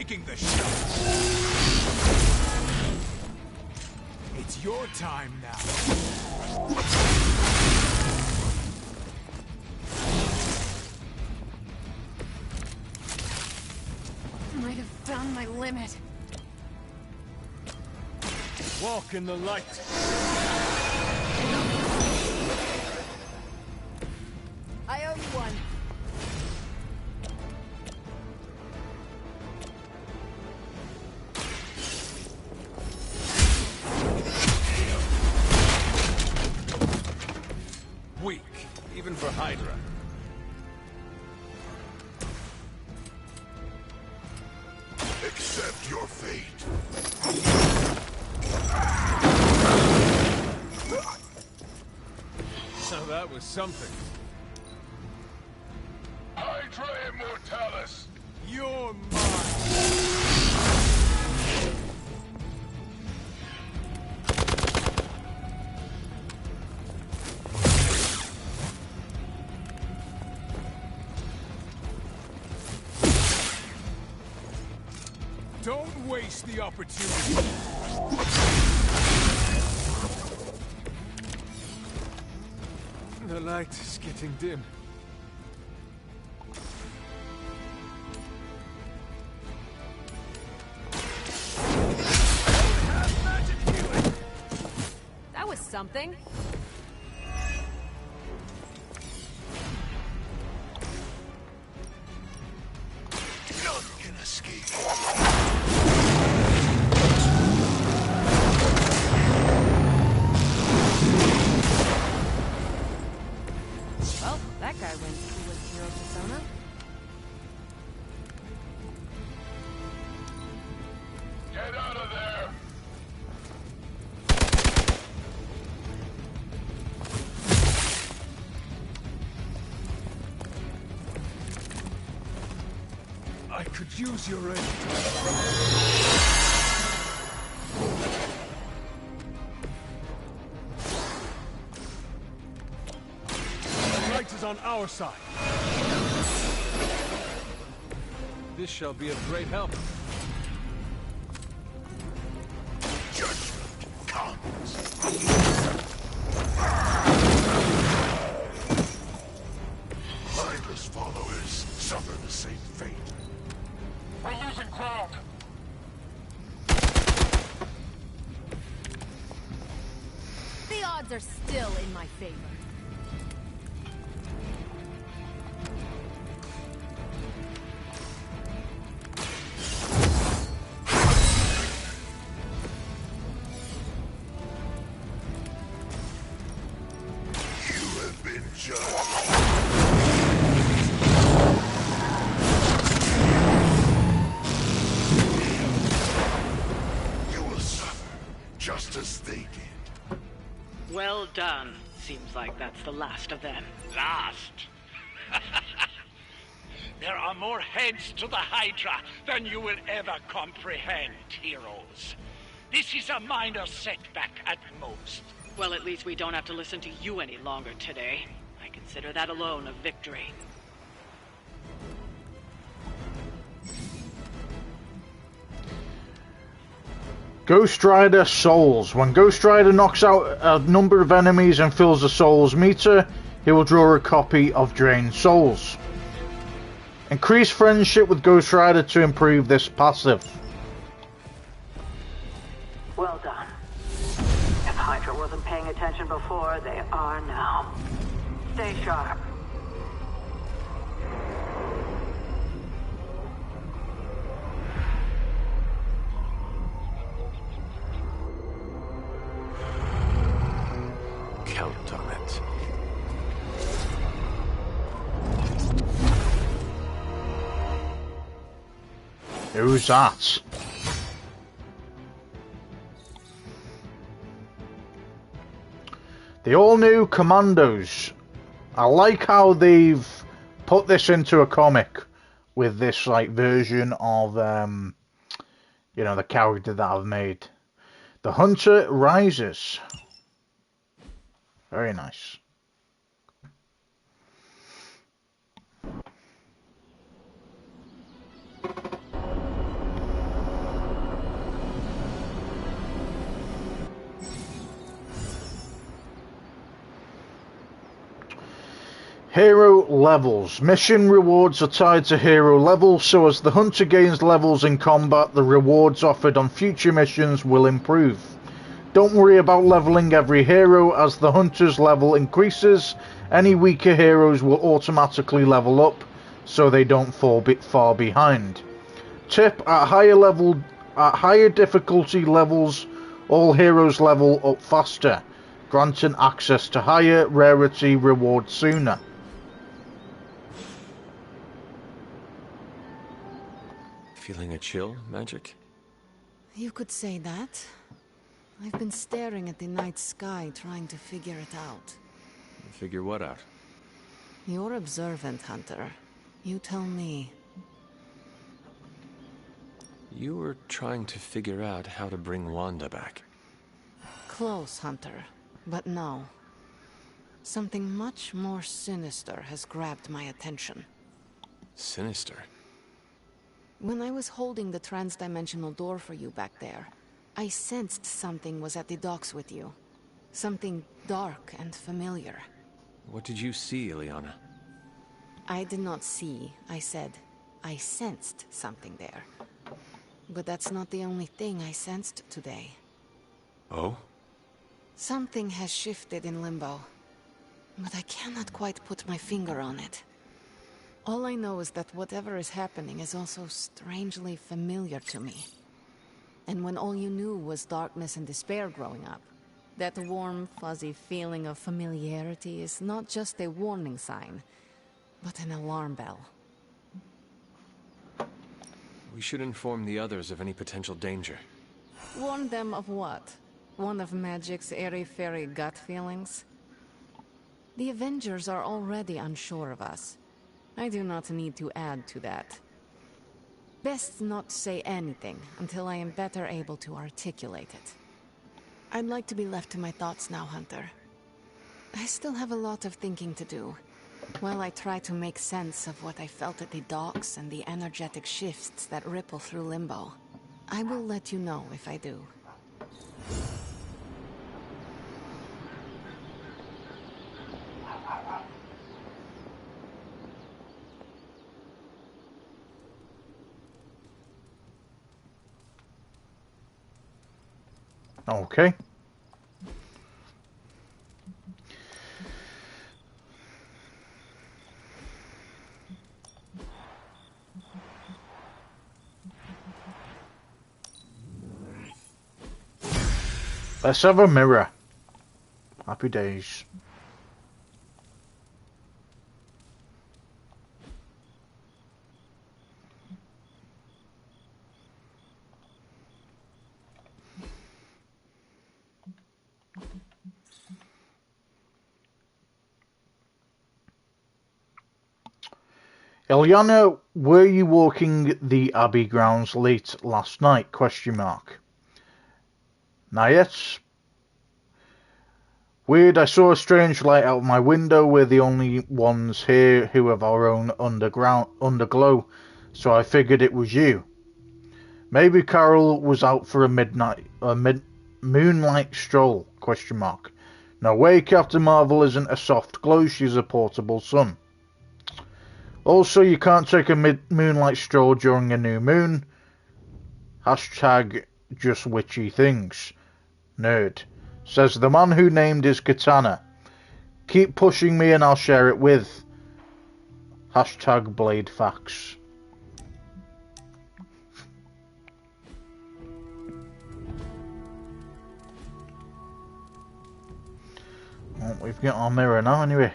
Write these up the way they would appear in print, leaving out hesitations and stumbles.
taking the shot. It's your time now. Might have found my limit. Walk in the light. I owe you one. Weak, even for Hydra. Accept your fate. So that was something. Hydra Immortalis! You're mine. Don't waste the opportunity. The light is getting dim. That was something. None can escape. Well, that guy wins with hero persona. Get out of there! I could use your aid. The light is on our side. This shall be of great help. Judgment comes. Mindless followers suffer the same fate. We're losing ground. The odds are still in my favor. You have been judged. You will suffer just as they did. Well done. Seems like that's the last of them. Last? There are more heads to the Hydra than you will ever comprehend, heroes. This is a minor setback at most. Well, at least we don't have to listen to you any longer today. I consider that alone a victory. Ghost Rider Souls. When Ghost Rider knocks out a number of enemies and fills the souls meter, he will draw a copy of Drained Souls. Increase friendship with Ghost Rider to improve this passive. Well done. If Hydra wasn't paying attention before, they are now. Stay sharp. Count on it. Who's that? The all-new Commandos. I like how they've put this into a comic with this like version of you know, the character that I've made. The Hunter Rises. Very nice. Hero levels. Mission rewards are tied to hero level, so as the hunter gains levels in combat, the rewards offered on future missions will improve. Don't worry about leveling every hero. As the hunter's level increases, any weaker heroes will automatically level up, so they don't fall far behind. Tip: at higher difficulty levels, all heroes level up faster, granting access to higher rarity rewards sooner. Feeling a chill, Magic? You could say that. I've been staring at the night sky, trying to figure it out. Figure what out? You're observant, Hunter. You tell me. You were trying to figure out how to bring Wanda back. Close, Hunter. But no. Something much more sinister has grabbed my attention. Sinister? When I was holding the trans-dimensional door for you back there, I sensed something was at the docks with you. Something dark and familiar. What did you see, Ileana? I did not see, I said. I sensed something there. But that's not the only thing I sensed today. Oh? Something has shifted in Limbo. But I cannot quite put my finger on it. All I know is that whatever is happening is also strangely familiar to me. And when all you knew was darkness and despair growing up, that warm, fuzzy feeling of familiarity is not just a warning sign, but an alarm bell. We should inform the others of any potential danger. Warn them of what? One of Magic's airy-fairy gut feelings? The Avengers are already unsure of us. I do not need to add to that. Best not say anything until I am better able to articulate it. I'd like to be left to my thoughts now, Hunter. I still have a lot of thinking to do, while I try to make sense of what I felt at the docks and the energetic shifts that ripple through Limbo. I will let you know if I do. Okay. Let's have a mirror. Happy days. Ileana, were you walking the Abbey grounds late last night? Question mark. Not Weird, I saw a strange light out my window. We're the only ones here who have our own underglow, so I figured it was you. Maybe Carol was out for a moonlight stroll? Question mark. No way, Captain Marvel isn't a soft glow, she's a portable sun. Also, you can't take a moonlight stroll during a new moon. Hashtag just witchy things. Nerd. Says the man who named his katana. Keep pushing me and I'll share it with. Hashtag blade facts. Well, we've got our mirror now anyway.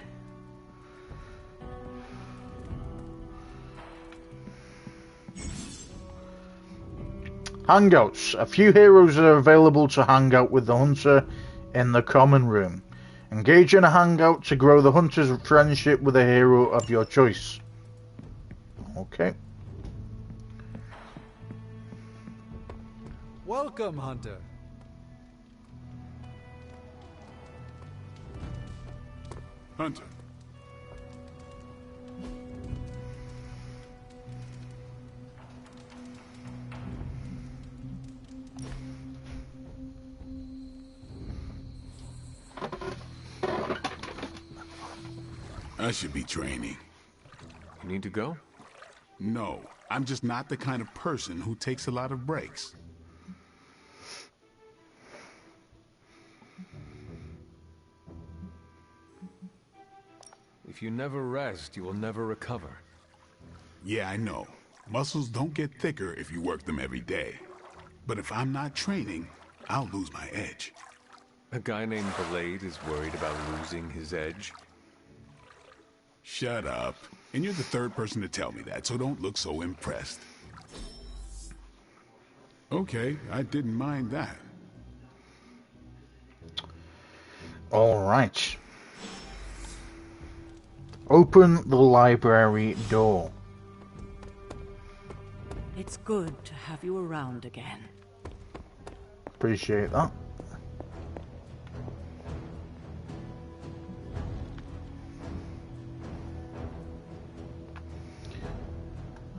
Hangouts. A few heroes are available to hang out with the hunter in the common room. Engage in a hangout to grow the hunter's friendship with a hero of your choice. Okay. Welcome, Hunter. Hunter. I should be training. You need to go? No, I'm just not the kind of person who takes a lot of breaks. If you never rest, you will never recover. Yeah, I know. Muscles don't get thicker if you work them every day. But if I'm not training, I'll lose my edge. A guy named Blade is worried about losing his edge. Shut up. And you're the third person to tell me that, so don't look so impressed. Okay, I didn't mind that. All right. Open the library door. It's good to have you around again. Appreciate that.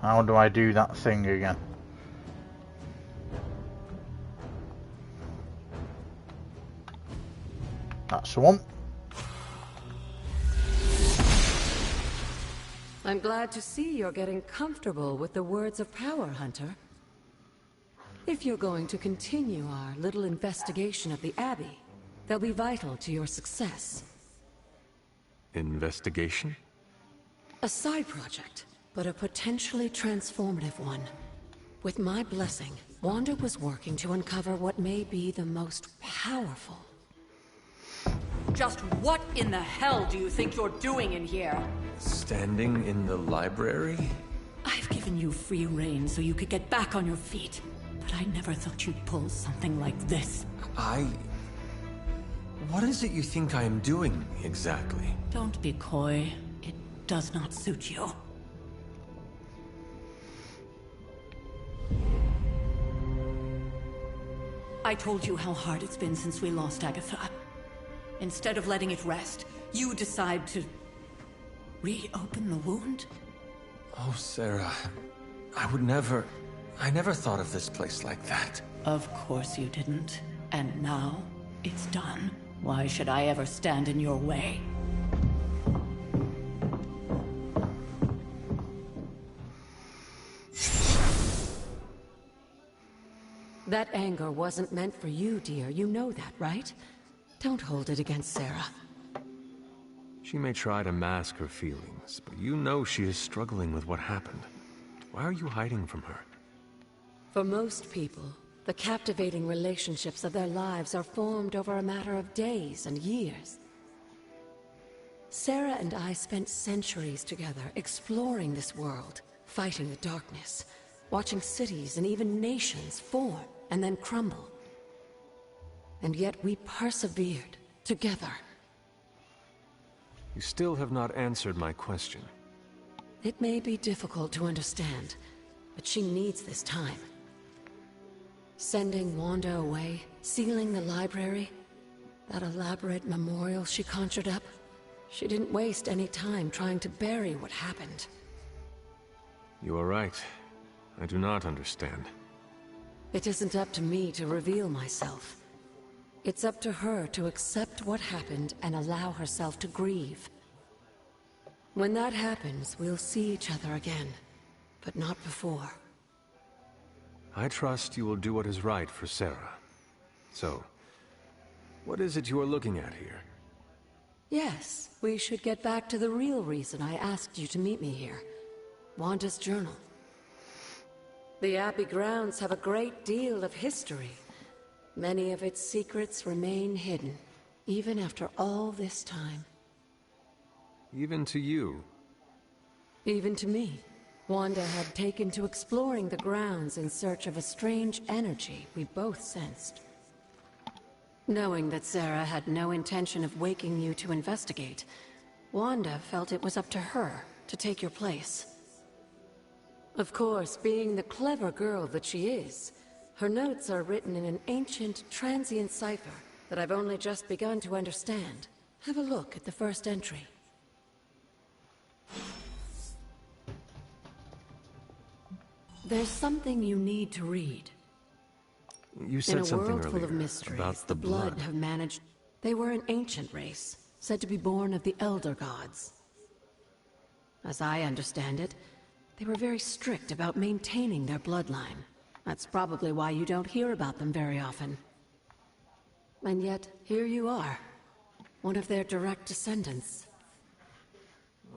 How do I do that thing again? That's the one. I'm glad to see you're getting comfortable with the words of power, Hunter. If you're going to continue our little investigation of the Abbey, they'll be vital to your success. Investigation? A side project, but a potentially transformative one. With my blessing, Wanda was working to uncover what may be the most powerful. Just what in the hell do you think you're doing in here? Standing in the library? I've given you free rein so you could get back on your feet. But I never thought you'd pull something like this. What is it you think I am doing, exactly? Don't be coy. It does not suit you. I told you how hard it's been since we lost Agatha. Instead of letting it rest, you decide to reopen the wound? Oh, Sarah. I never thought of this place like that. Of course you didn't. And now, it's done. Why should I ever stand in your way? That anger wasn't meant for you, dear. You know that, right? Don't hold it against Sarah. She may try to mask her feelings, but you know she is struggling with what happened. Why are you hiding from her? For most people, the captivating relationships of their lives are formed over a matter of days and years. Sarah and I spent centuries together exploring this world, fighting the darkness, watching cities and even nations form and then crumble. And yet we persevered together. You still have not answered my question. It may be difficult to understand, but she needs this time. Sending Wanda away, sealing the library, that elaborate memorial she conjured up, she didn't waste any time trying to bury what happened. You are right. I do not understand. It isn't up to me to reveal myself. It's up to her to accept what happened and allow herself to grieve. When that happens, we'll see each other again, but not before. I trust you will do what is right for Sarah. So, what is it you are looking at here? Yes, we should get back to the real reason I asked you to meet me here. Wanda's journal. The Abbey grounds have a great deal of history. Many of its secrets remain hidden, even after all this time. Even to you? Even to me. Wanda had taken to exploring the grounds in search of a strange energy we both sensed. Knowing that Sarah had no intention of waking you to investigate, Wanda felt it was up to her to take your place. Of course, being the clever girl that she is, her notes are written in an ancient, transient cipher that I've only just begun to understand. Have a look at the first entry. There's something you need to read. You said something earlier. In a world full of earlier mysteries, about the blood have managed... They were an ancient race, said to be born of the Elder Gods. As I understand it, they were very strict about maintaining their bloodline. That's probably why you don't hear about them very often. And yet, here you are, one of their direct descendants.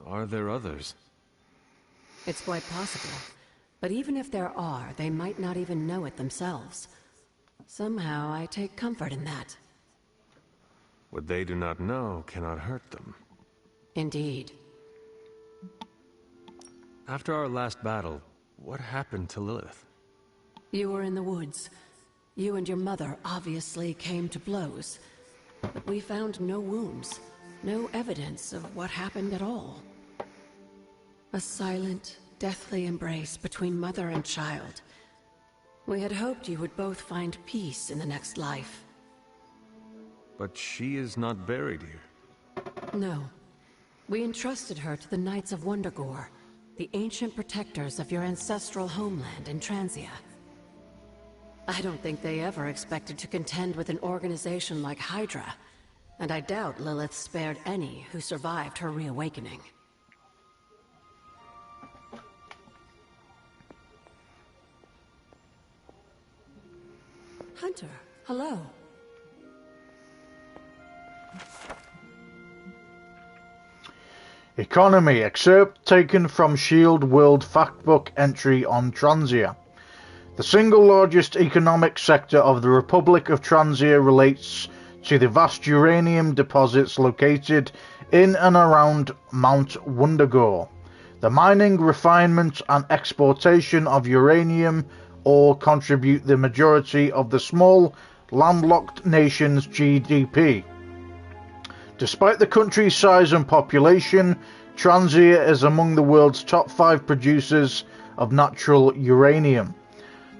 Are there others? It's quite possible. But even if there are, they might not even know it themselves. Somehow, I take comfort in that. What they do not know cannot hurt them. Indeed. After our last battle, what happened to Lilith? You were in the woods. You and your mother obviously came to blows. But we found no wounds, no evidence of what happened at all. A silent, deathly embrace between mother and child. We had hoped you would both find peace in the next life. But she is not buried here. No. We entrusted her to the Knights of Wundagore, the ancient protectors of your ancestral homeland in Transia. I don't think they ever expected to contend with an organization like Hydra, and I doubt Lilith spared any who survived her reawakening. Hunter, hello. Economy. Excerpt taken from Shield World Factbook entry on Transia. The single largest economic sector of the Republic of Transia relates to the vast uranium deposits located in and around Mount Wundagore. The mining, refinement and exportation of uranium ore contribute the majority of the small, landlocked nation's GDP. Despite the country's size and population, Transia is among the world's top 5 producers of natural uranium.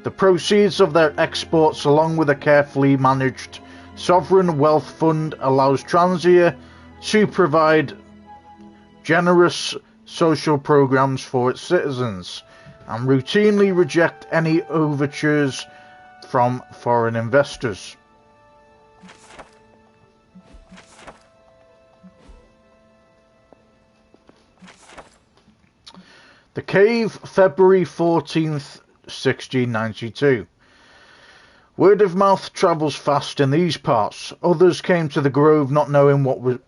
The proceeds of their exports, along with a carefully managed sovereign wealth fund, allows Transia to provide generous social programs for its citizens and routinely reject any overtures from foreign investors. The Cave, February 14th, 1692. Word of mouth travels fast in these parts. Others came to the grove not knowing what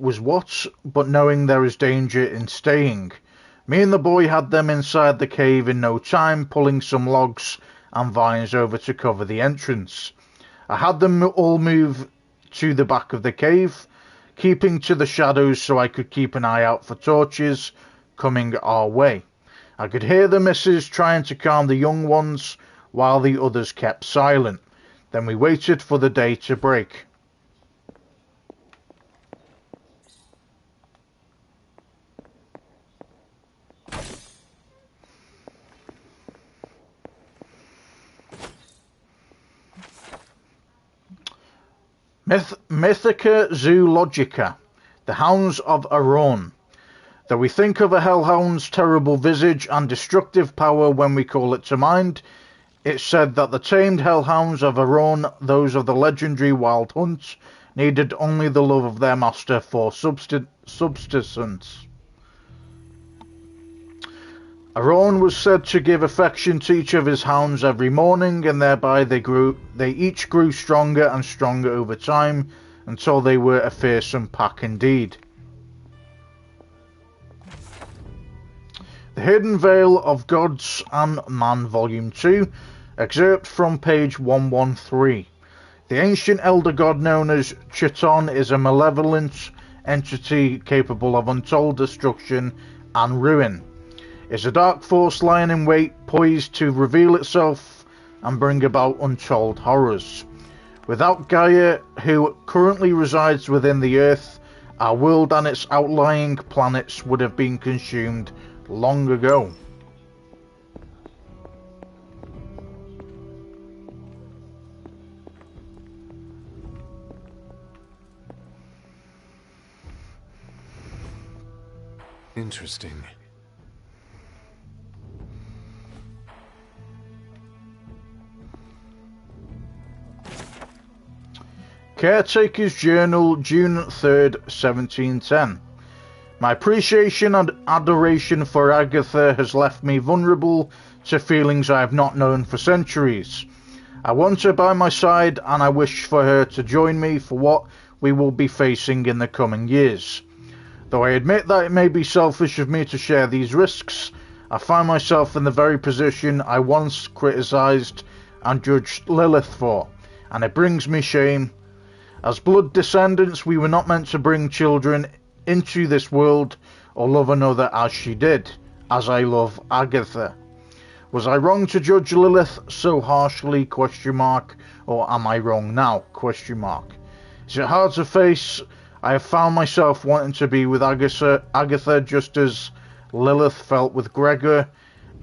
was what, but knowing there is danger in staying. Me and the boy had them inside the cave in no time, pulling some logs and vines over to cover the entrance. I had them all move to the back of the cave, keeping to the shadows so I could keep an eye out for torches coming our way. I could hear the missus trying to calm the young ones while the others kept silent. Then we waited for the day to break. Mythica Zoologica, the Hounds of Aron. Though we think of a hellhound's terrible visage and destructive power when we call it to mind, it's said that the tamed hellhounds of Aron, those of the legendary Wild Hunt, needed only the love of their master for subsistence. Aron was said to give affection to each of his hounds every morning, and thereby they each grew stronger and stronger over time, until they were a fearsome pack indeed. The Hidden Veil of Gods and Man, Volume 2, excerpt from page 113. The ancient elder god known as Chiton is a malevolent entity capable of untold destruction and ruin. Is a dark force lying in wait, poised to reveal itself and bring about untold horrors. Without Gaia, who currently resides within the Earth, our world and its outlying planets would have been consumed long ago. Interesting. Caretaker's Journal, June 3rd, 1710. My appreciation and adoration for Agatha has left me vulnerable to feelings I have not known for centuries. I want her by my side, and I wish for her to join me for what we will be facing in the coming years. Though I admit that it may be selfish of me to share these risks, I find myself in the very position I once criticised and judged Lilith for, and it brings me shame. As blood descendants, we were not meant to bring children into this world or love another as she did, as I love Agatha. Was I wrong to judge Lilith so harshly, ? Or am I wrong now, ? Is it hard to face? I have found myself wanting to be with Agatha just as Lilith felt with Gregor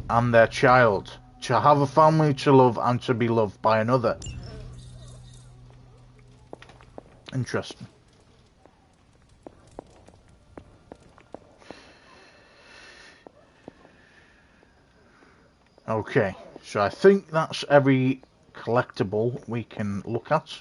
and their child, to have a family to love and to be loved by another. Interesting. Okay, so I think that's every collectible we can look at.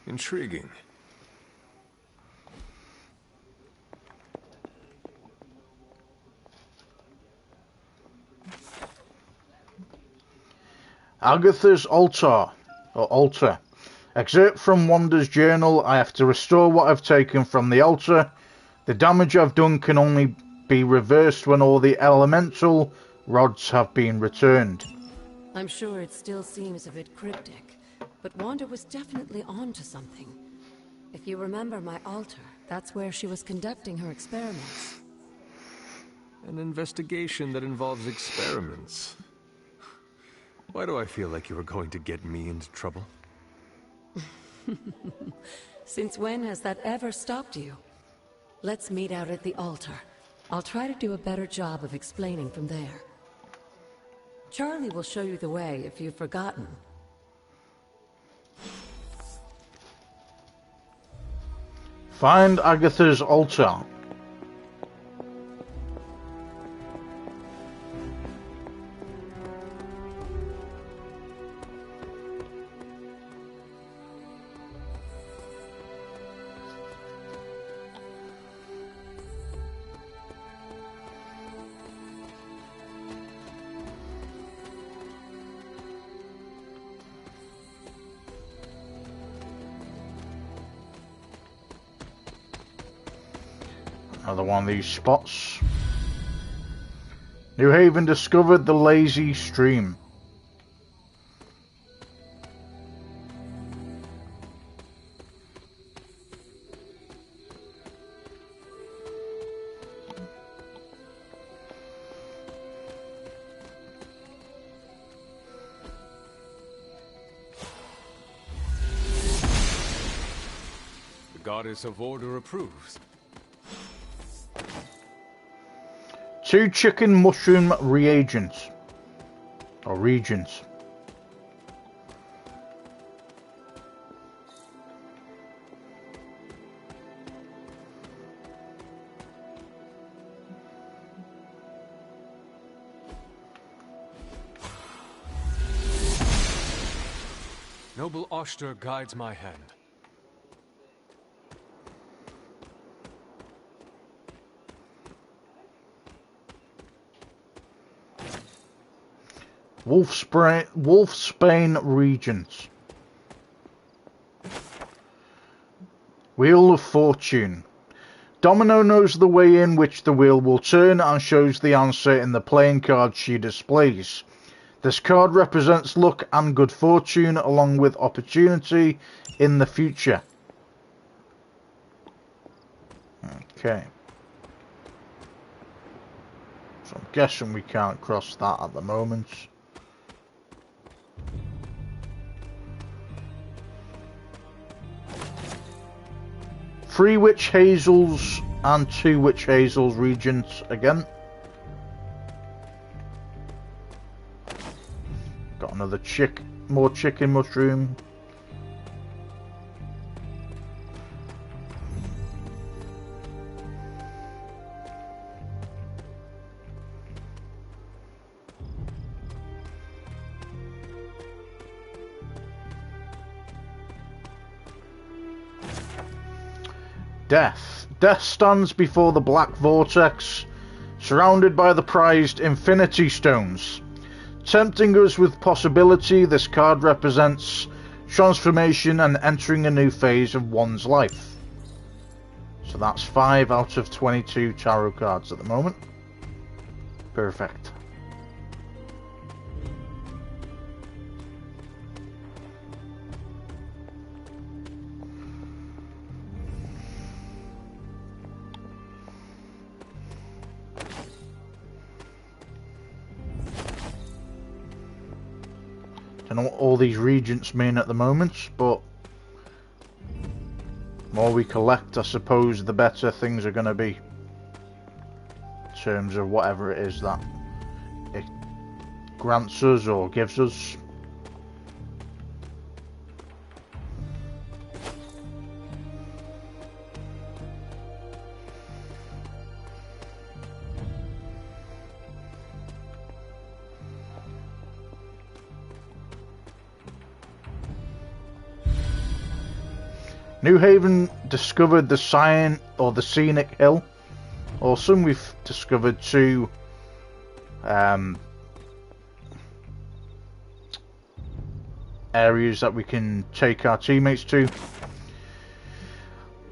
Intriguing. Agatha's altar. Excerpt from Wanda's journal. I have to restore what I've taken from the altar. The damage I've done can only be reversed when all the elemental rods have been returned. I'm sure it still seems a bit cryptic, but Wanda was definitely onto something. If you remember my altar, that's where she was conducting her experiments. An investigation that involves experiments. Why do I feel like you were going to get me into trouble? Since when has that ever stopped you? Let's meet out at the altar. I'll try to do a better job of explaining from there. Charlie will show you the way if you've forgotten. Find Agatha's altar. Another one of these spots. New Haven discovered the lazy stream. The Goddess of Order approves. 2 chicken mushroom reagents. Or regions. Noble Oster guides my hand. Wolfsbane Regents. Wheel of Fortune. Domino knows the way in which the wheel will turn and shows the answer in the playing card she displays. This card represents luck and good fortune along with opportunity in the future. Okay. So I'm guessing we can't cross that at the moment. Three Witch Hazels and 2 Witch Hazels regents again. Got another more chicken mushroom. Death. Death stands before the black vortex, surrounded by the prized Infinity Stones. Tempting us with possibility, this card represents transformation and entering a new phase of one's life. So that's 5 out of 22 tarot cards at the moment. Perfect. I don't know what all these regents mean at the moment, but the more we collect, I suppose, the better things are going to be. In terms of whatever it is that it grants us or gives us. New Haven discovered the scenic hill. Awesome, we've discovered 2 areas that we can take our teammates to.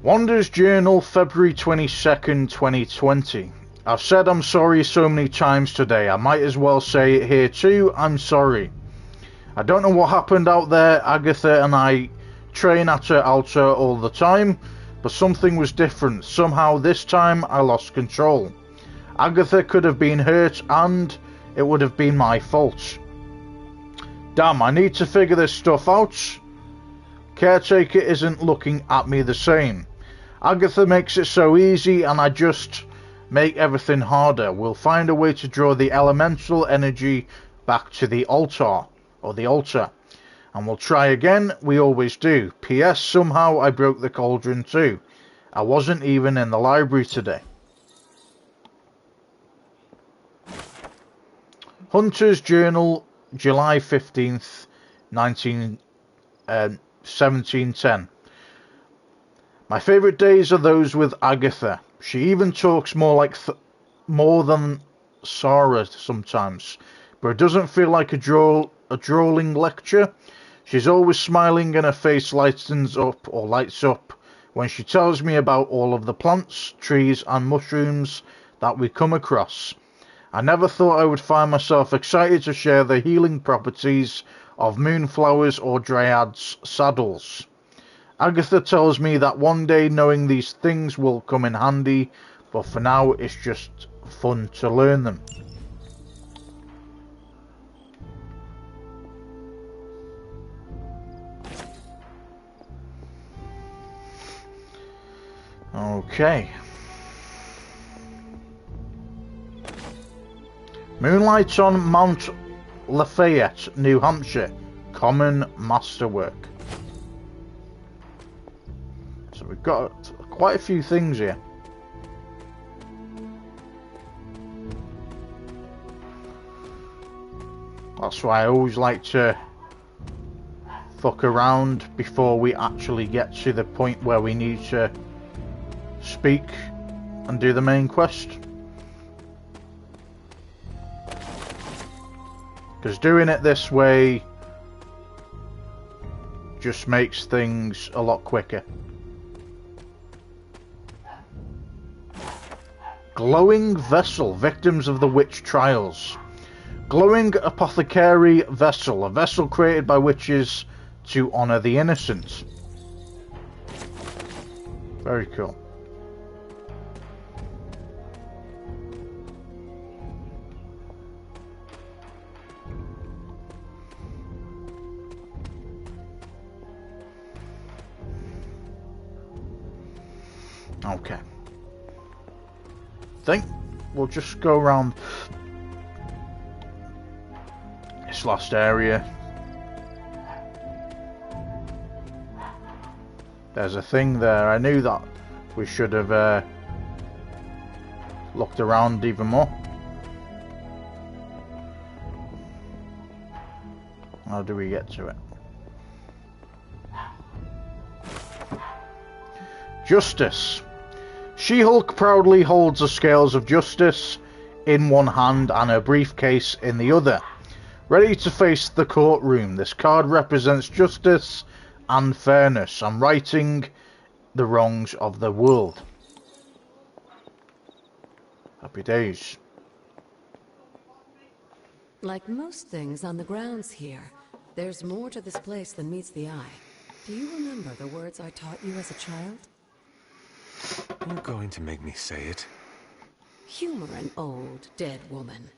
Wander's Journal, February 22nd, 2020. I've said I'm sorry so many times today, I might as well say it here too, I'm sorry. I don't know what happened out there. Agatha and I train at her altar all the time, but something was different. Somehow this time I lost control. Agatha could have been hurt and it would have been my fault. Damn, I need to figure this stuff out. Caretaker isn't looking at me the same. Agatha makes it so easy and I just make everything harder. We'll find a way to draw the elemental energy back to the altar, and we'll try again. We always do. P.S. Somehow I broke the cauldron too. I wasn't even in the library today. Hunter's Journal, July 15th, 1710. My favourite days are those with Agatha. She even talks more than Sarah sometimes, but it doesn't feel like a drawling lecture. She's always smiling and her face lights up when she tells me about all of the plants, trees and mushrooms that we come across. I never thought I would find myself excited to share the healing properties of moonflowers or dryads' saddles. Agatha tells me that one day knowing these things will come in handy, but for now it's just fun to learn them. Okay. Moonlight on Mount Lafayette, New Hampshire. Common masterwork. So we've got quite a few things here. That's why I always like to fuck around before we actually get to the point where we need to speak and do the main quest. Because doing it this way just makes things a lot quicker. Glowing vessel, victims of the witch trials. Glowing apothecary vessel, a vessel created by witches to honour the innocent. Very cool. Okay. I think we'll just go around this last area. There's a thing there. I knew that we should have looked around even more. How do we get to it? Justice. She-Hulk proudly holds the scales of justice in one hand and her briefcase in the other, ready to face the courtroom. This card represents justice and fairness and righting the wrongs of the world. Happy days. Like most things on the grounds here, there's more to this place than meets the eye. Do you remember the words I taught you as a child? You're going to make me say it. Humor an old, dead woman.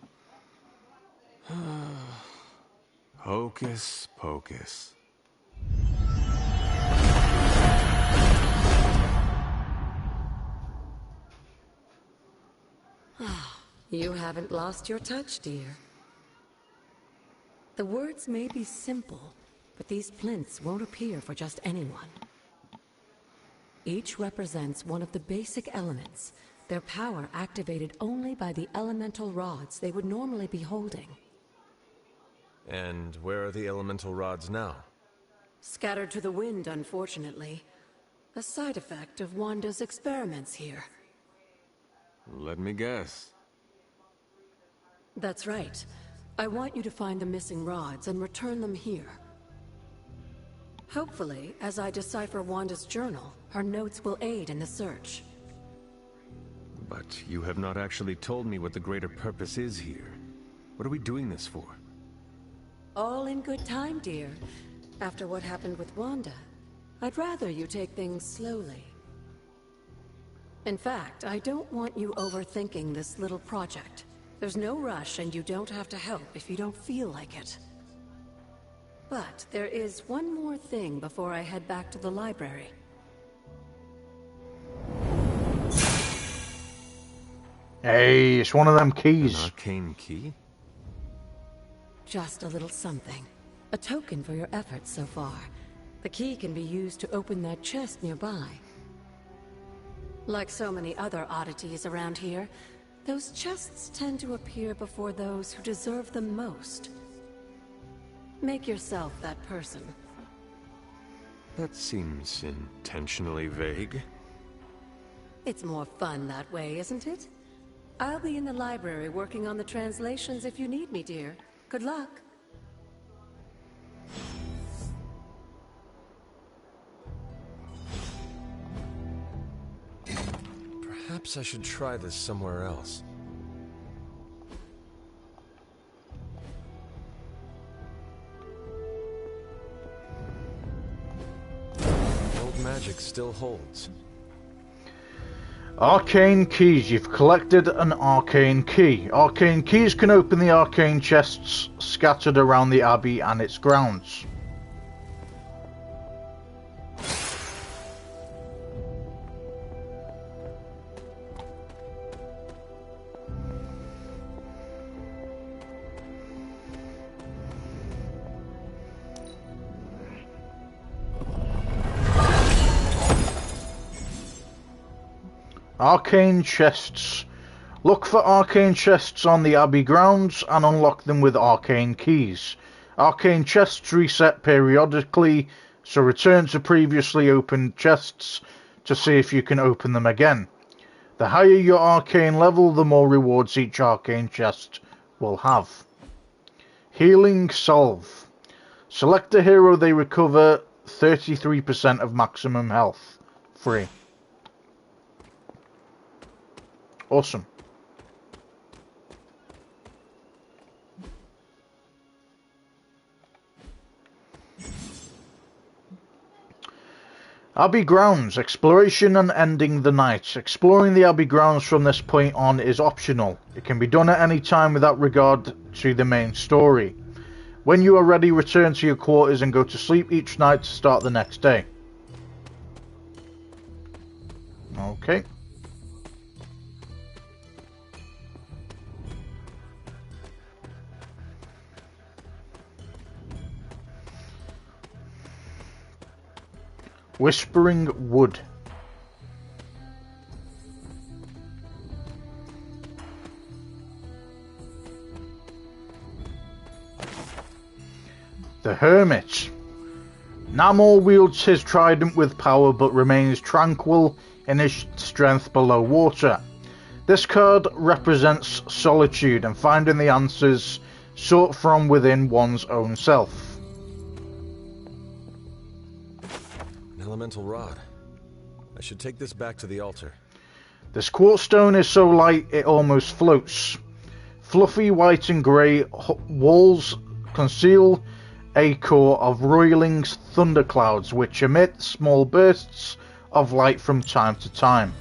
Hocus pocus. You haven't lost your touch, dear. The words may be simple, but these plinths won't appear for just anyone. Each represents one of the basic elements, their power activated only by the elemental rods they would normally be holding. And where are the elemental rods now? Scattered to the wind, unfortunately. A side effect of Wanda's experiments here. Let me guess. That's right. I want you to find the missing rods and return them here. Hopefully, as I decipher Wanda's journal, her notes will aid in the search. But you have not actually told me what the greater purpose is here. What are we doing this for? All in good time, dear. After what happened with Wanda, I'd rather you take things slowly. In fact, I don't want you overthinking this little project. There's no rush, and you don't have to help if you don't feel like it. But there is one more thing before I head back to the library. Hey, it's one of them keys. An arcane key? Just a little something. A token for your efforts so far. The key can be used to open that chest nearby. Like so many other oddities around here, those chests tend to appear before those who deserve them most. Make yourself that person. That seems intentionally vague. It's more fun that way, isn't it? I'll be in the library working on the translations if you need me, dear. Good luck. Perhaps I should try this somewhere else. Old magic still holds. Arcane keys. You've collected an arcane key. Arcane keys can open the arcane chests scattered around the abbey and its grounds. Arcane chests. Look for arcane chests on the abbey grounds and unlock them with arcane keys. Arcane chests reset periodically, so return to previously opened chests to see if you can open them again. The higher your arcane level, the more rewards each arcane chest will have. Healing Salve. Select a hero, they recover 33% of maximum health. Free. Awesome. Abbey Grounds. Exploration and ending the night. Exploring the Abbey Grounds from this point on is optional. It can be done at any time without regard to the main story. When you are ready, return to your quarters and go to sleep each night to start the next day. Okay. Whispering Wood. The Hermit. Namor wields his trident with power but remains tranquil in his strength below water. This card represents solitude and finding the answers sought from within one's own self. An elemental rod. I should take this back to the altar. This quartz stone is so light it almost floats. Fluffy white and grey walls conceal a core of roiling thunderclouds which emit small bursts of light from time to time.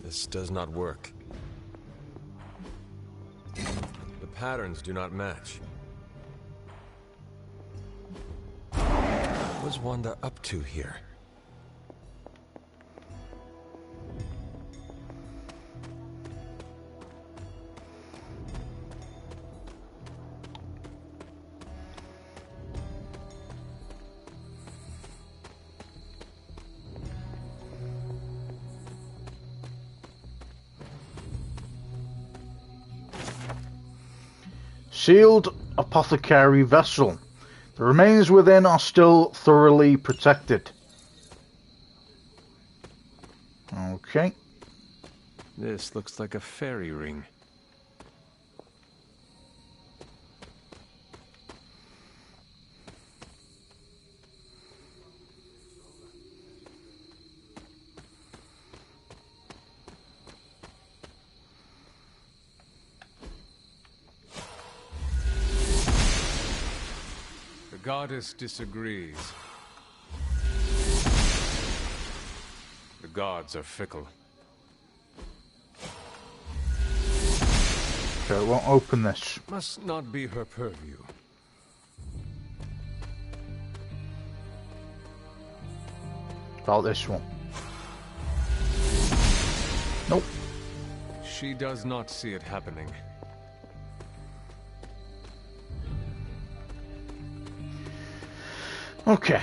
This does not work. The patterns do not match. What was Wanda up to here? Sealed apothecary vessel. The remains within are still thoroughly protected. Okay. This looks like a fairy ring. The goddess disagrees. The gods are fickle. So it won't open this. Must not be her purview. About this one. Nope. She does not see it happening. Okay.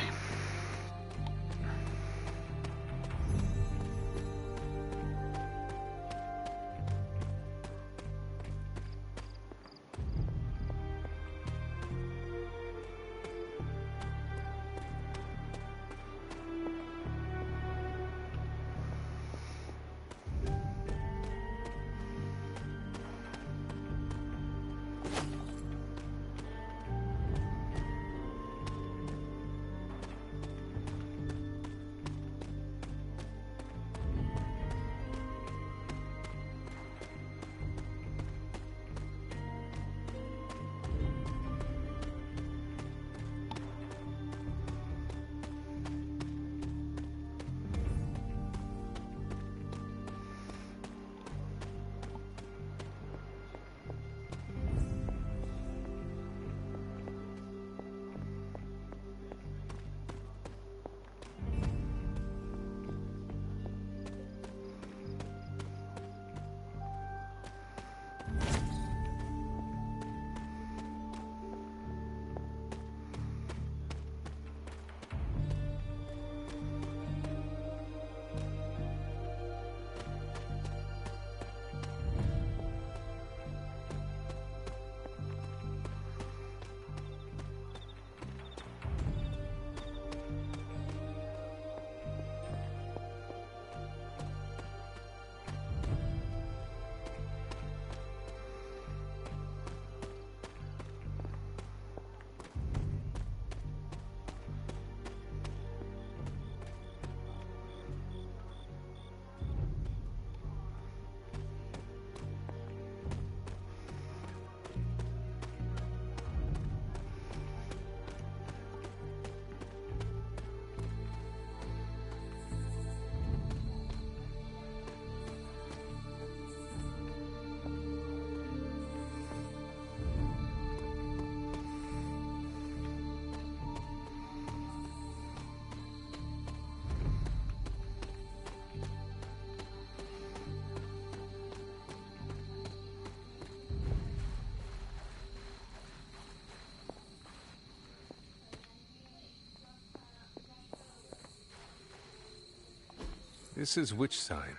This is which sign?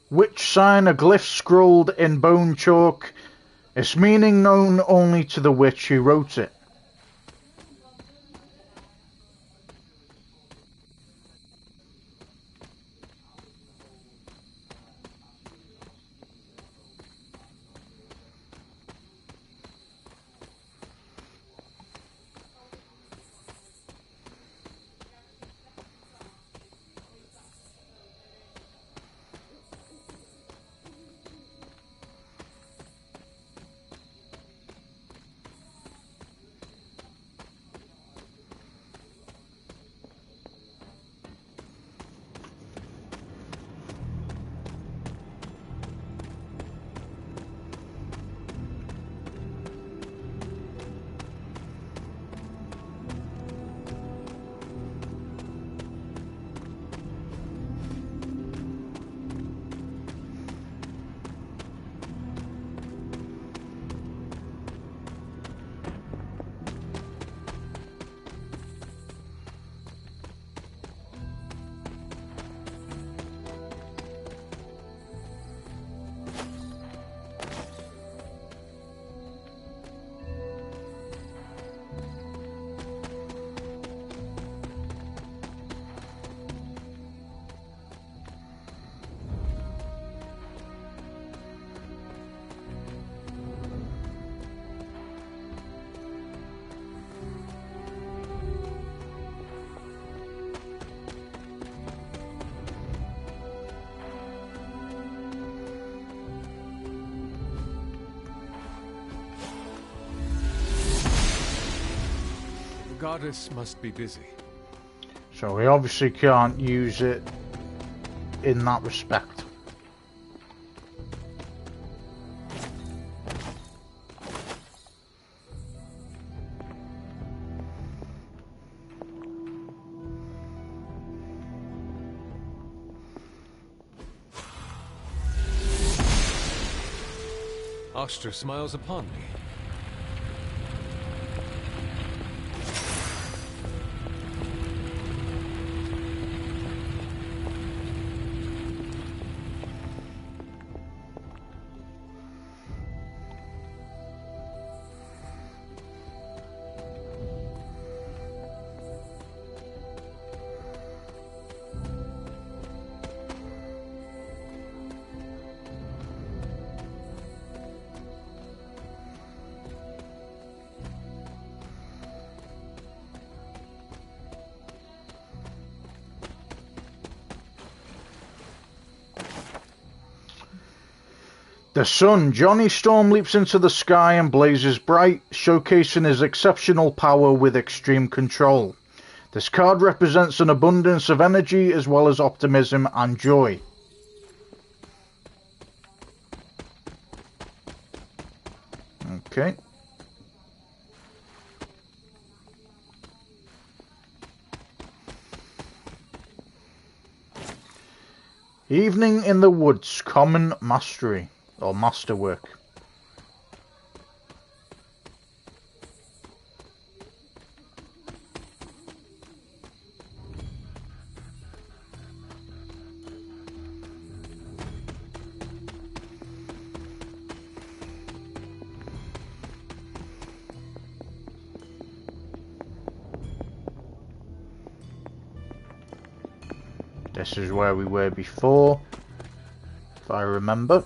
Which sign, a glyph scrawled in bone chalk, its meaning known only to the witch who wrote it. The goddess must be busy. So we obviously can't use it in that respect. Oster smiles upon me. The sun. Johnny Storm leaps into the sky and blazes bright, showcasing his exceptional power with extreme control. This card represents an abundance of energy as well as optimism and joy. Okay. Evening in the Woods. Common Mastery. Or Masterwork. This is where we were before, if I remember.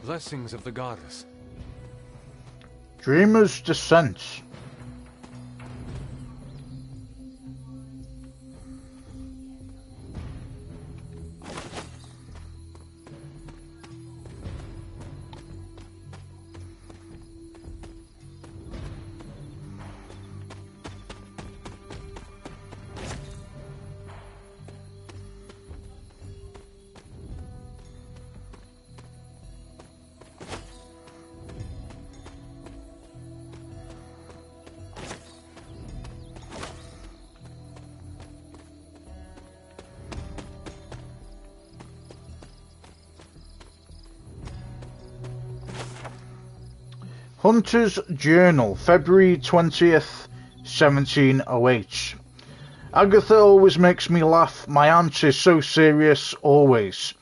Blessings of the goddess. Dreamer's Descent. Hunter's Journal, February 20th, 1708. Agatha always makes me laugh. My aunt is so serious, always.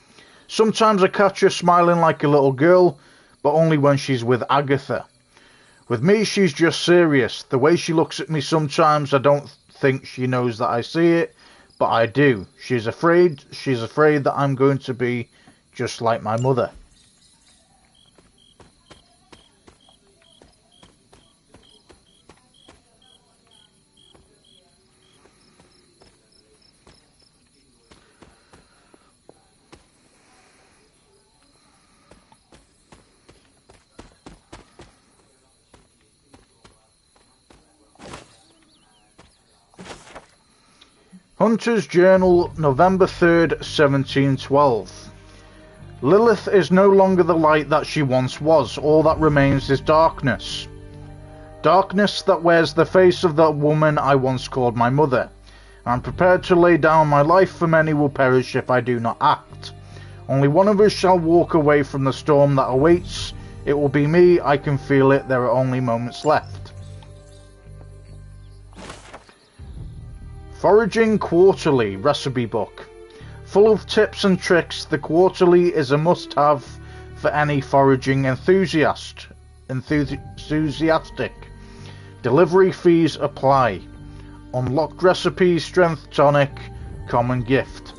Sometimes I catch her smiling like a little girl, but only when she's with Agatha. With me, she's just serious. The way she looks at me sometimes, I don't think she knows that I see it, but I do. She's afraid that I'm going to be just like my mother. Hunter's Journal, November 3rd, 1712. Lilith is no longer the light that she once was. All that remains is darkness. Darkness that wears the face of that woman I once called my mother. I am prepared to lay down my life, for many will perish if I do not act. Only one of us shall walk away from the storm that awaits. It will be me, I can feel it, there are only moments left. Foraging Quarterly Recipe Book. Full of tips and tricks, the Quarterly is a must-have for any foraging enthusiastic. Delivery fees apply. Unlocked recipes, strength tonic, common gift.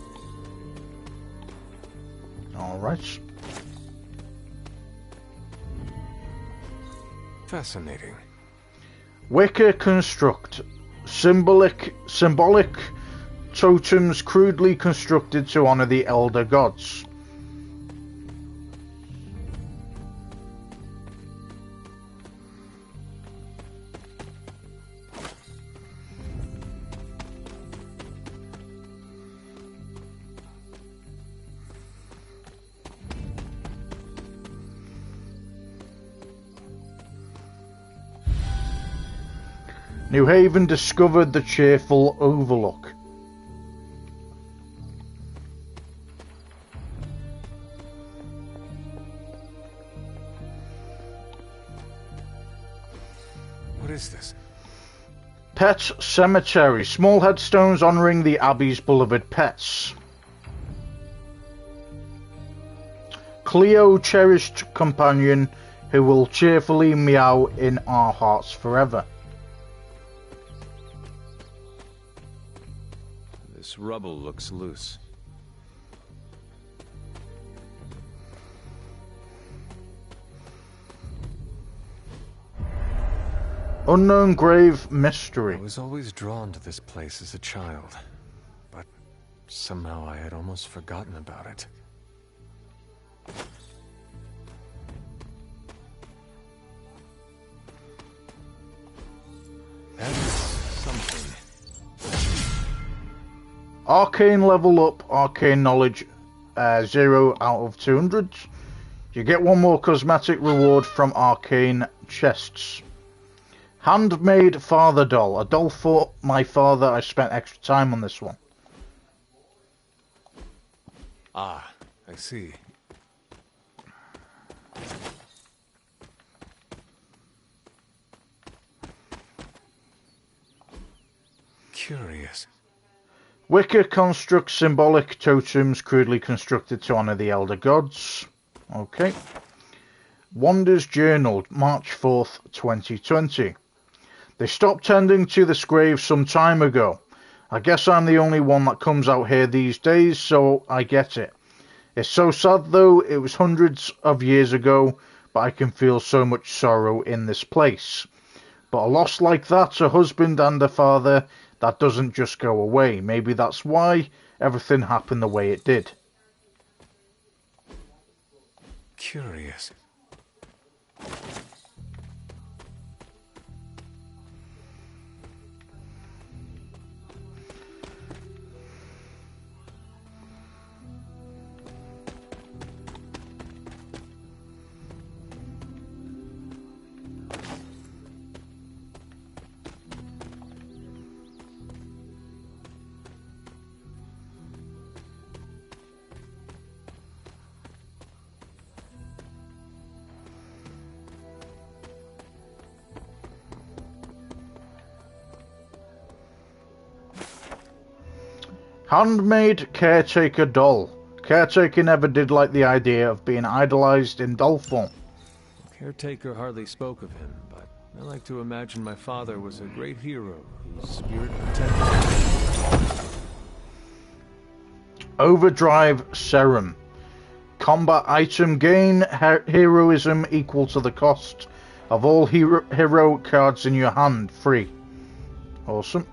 Alright. Fascinating. Wicca construct. Symbolic totems crudely constructed to honor the elder gods. New Haven discovered the cheerful overlook. What is this? Pet Cemetery. Small headstones honoring the Abbey's beloved pets. Cleo, cherished companion who will cheerfully meow in our hearts forever. This rubble looks loose. Unknown grave mystery. I was always drawn to this place as a child, but somehow I had almost forgotten about it. That is something. Arcane level up, arcane knowledge 0 out of 200. You get one more cosmetic reward from arcane chests. Handmade father doll. A doll for my father. I spent extra time on this one. Ah, I see. Curious. Wicca constructs symbolic totems crudely constructed to honor the elder gods. Okay. Wander's Journal, March 4th, 2020. They stopped tending to this grave some time ago. I guess I'm the only one that comes out here these days, so I get it. It's so sad though, it was hundreds of years ago, but I can feel so much sorrow in this place. But a loss like that, a husband and a father, that doesn't just go away. Maybe that's why everything happened the way it did. Curious. Handmade caretaker doll. Caretaker never did like the idea of being idolized in doll form. Caretaker hardly spoke of him, but I like to imagine my father was a great hero whose spirit protected him. Overdrive Serum. Combat item gain heroism equal to the cost of all hero cards in your hand. Free. Awesome.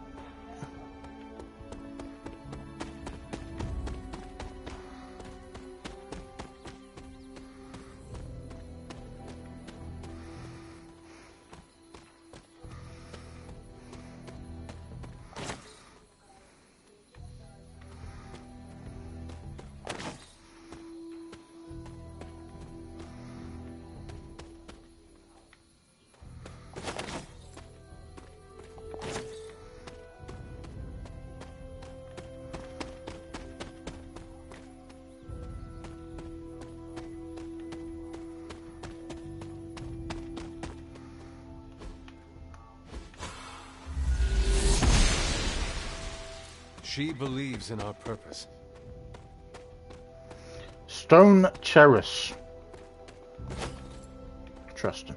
She believes in our purpose. Stone Terrace. Interesting.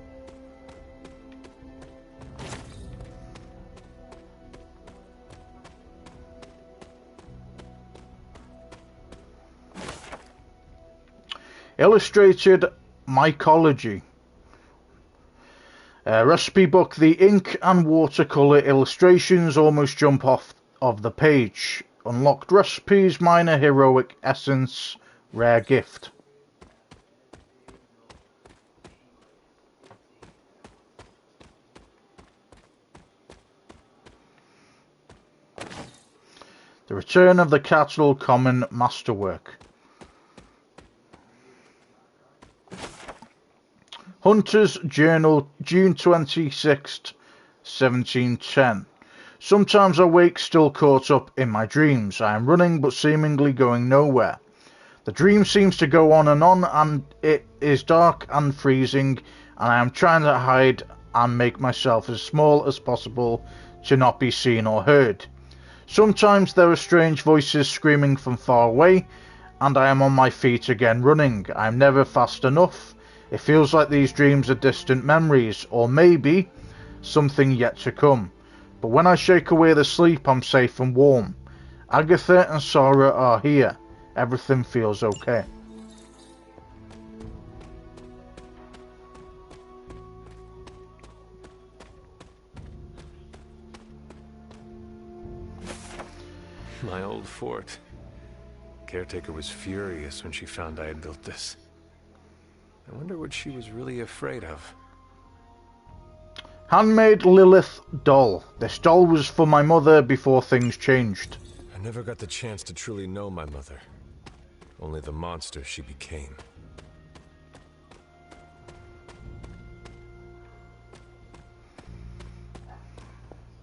Illustrated Mycology. Recipe book. The ink and watercolor illustrations almost jump off of the page. Unlocked recipes, minor heroic essence, rare gift. The Return of the Cattle Common Masterwork. Hunter's Journal, June 26th, 1710. Sometimes I wake still caught up in my dreams. I am running but seemingly going nowhere. The dream seems to go on, and it is dark and freezing, and I am trying to hide and make myself as small as possible to not be seen or heard. Sometimes there are strange voices screaming from far away, and I am on my feet again running. I am never fast enough. It feels like these dreams are distant memories, or maybe something yet to come. But when I shake away the sleep, I'm safe and warm. Agatha and Sarah are here. Everything feels okay. My old fort. Caretaker was furious when she found I had built this. I wonder what she was really afraid of. Handmade Lilith doll. This doll was for my mother before things changed. I never got the chance to truly know my mother. Only the monster she became.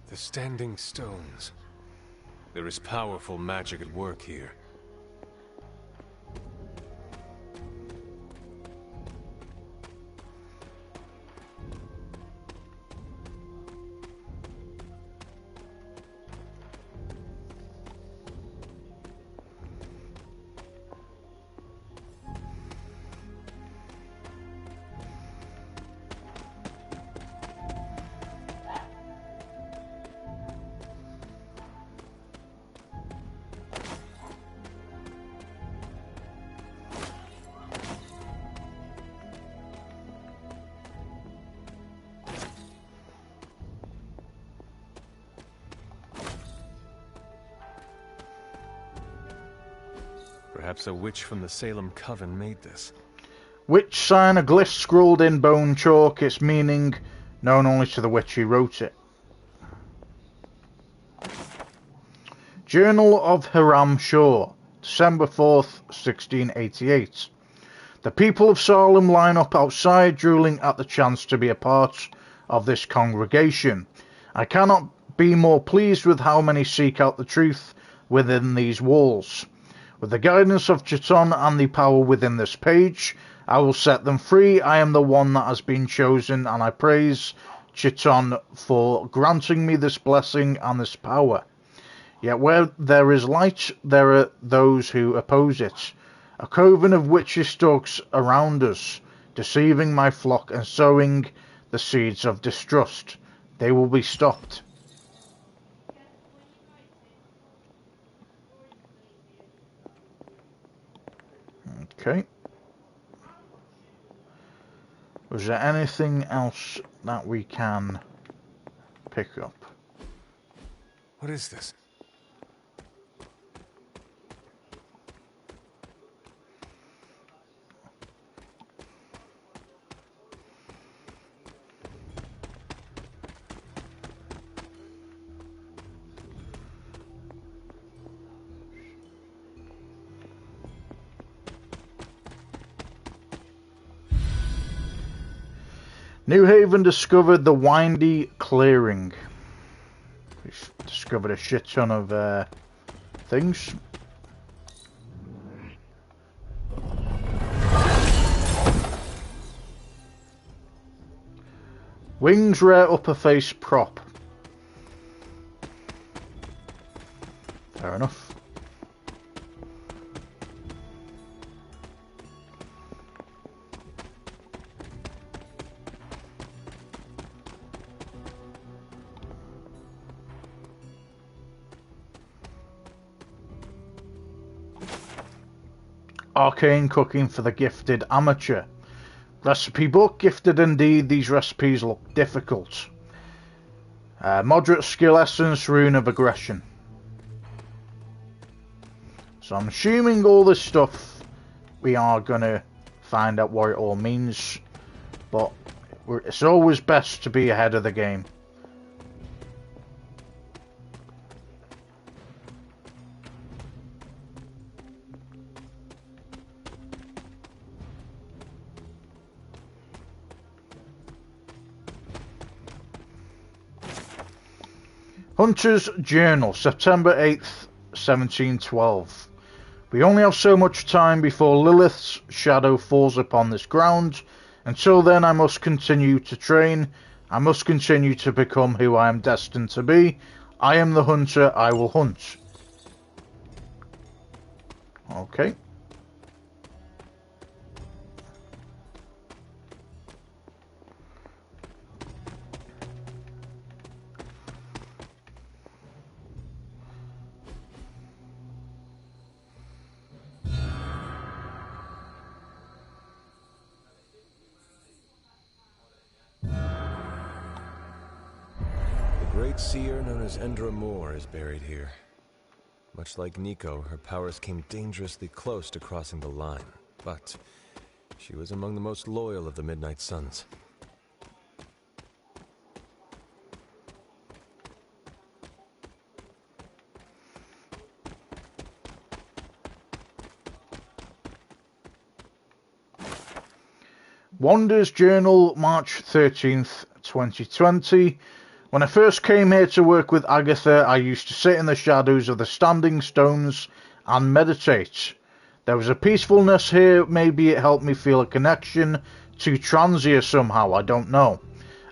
The Standing Stones. There is powerful magic at work here. Perhaps a witch from the Salem Coven made this. Witch sign, a glyph scrawled in bone chalk, its meaning known only to the witch who wrote it. Journal of Hiram Shaw, December 4th, 1688. The people of Salem line up outside, drooling at the chance to be a part of this congregation. I cannot be more pleased with how many seek out the truth within these walls. With the guidance of Chiton and the power within this page, I will set them free. I am the one that has been chosen, and I praise Chiton for granting me this blessing and this power. Yet where there is light, there are those who oppose it. A coven of witches stalks around us, deceiving my flock and sowing the seeds of distrust. They will be stopped. Okay. Was there anything else that we can pick up? What is this? New Haven discovered the Windy Clearing. We've discovered a shit ton of things. Wings rare upper face prop. Fair enough. Arcane cooking for the gifted amateur. Recipe book, gifted indeed, these recipes look difficult. Moderate skill essence, rune of aggression. So I'm assuming all this stuff we are going to find out what it all means. But it's always best to be ahead of the game. Hunter's Journal, September 8th, 1712. We only have so much time before Lilith's shadow falls upon this ground. Until then, I must continue to train. I must continue to become who I am destined to be. I am the hunter, I will hunt. Okay. The great seer known as Endra Moore is buried here. Much like Nico, her powers came dangerously close to crossing the line, but she was among the most loyal of the Midnight Suns. Wander's Journal, March 13th, 2020. When I first came here to work with Agatha, I used to sit in the shadows of the standing stones and meditate. There was a peacefulness here, maybe it helped me feel a connection to Transia somehow, I don't know.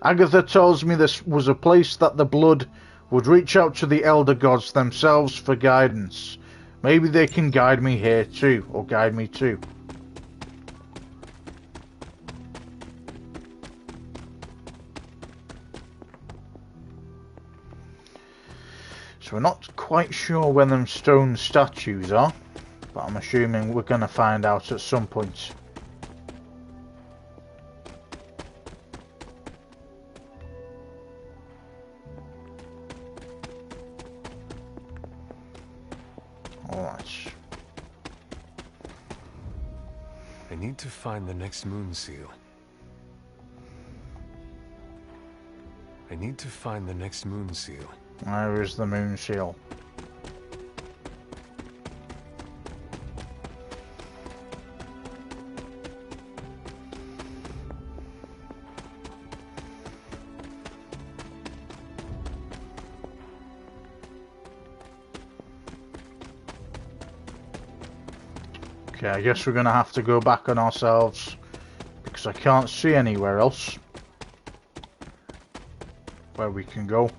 Agatha tells me this was a place that the blood would reach out to the elder gods themselves for guidance. Maybe they can guide me here too, or guide me too. So we're not quite sure when them stone statues are, but I'm assuming we're going to find out at some point. Alright. need to find the next moon seal. I need to find the next moon seal. Where is the moon seal? Okay, I guess we're gonna have to go back on ourselves because I can't see anywhere else where we can go.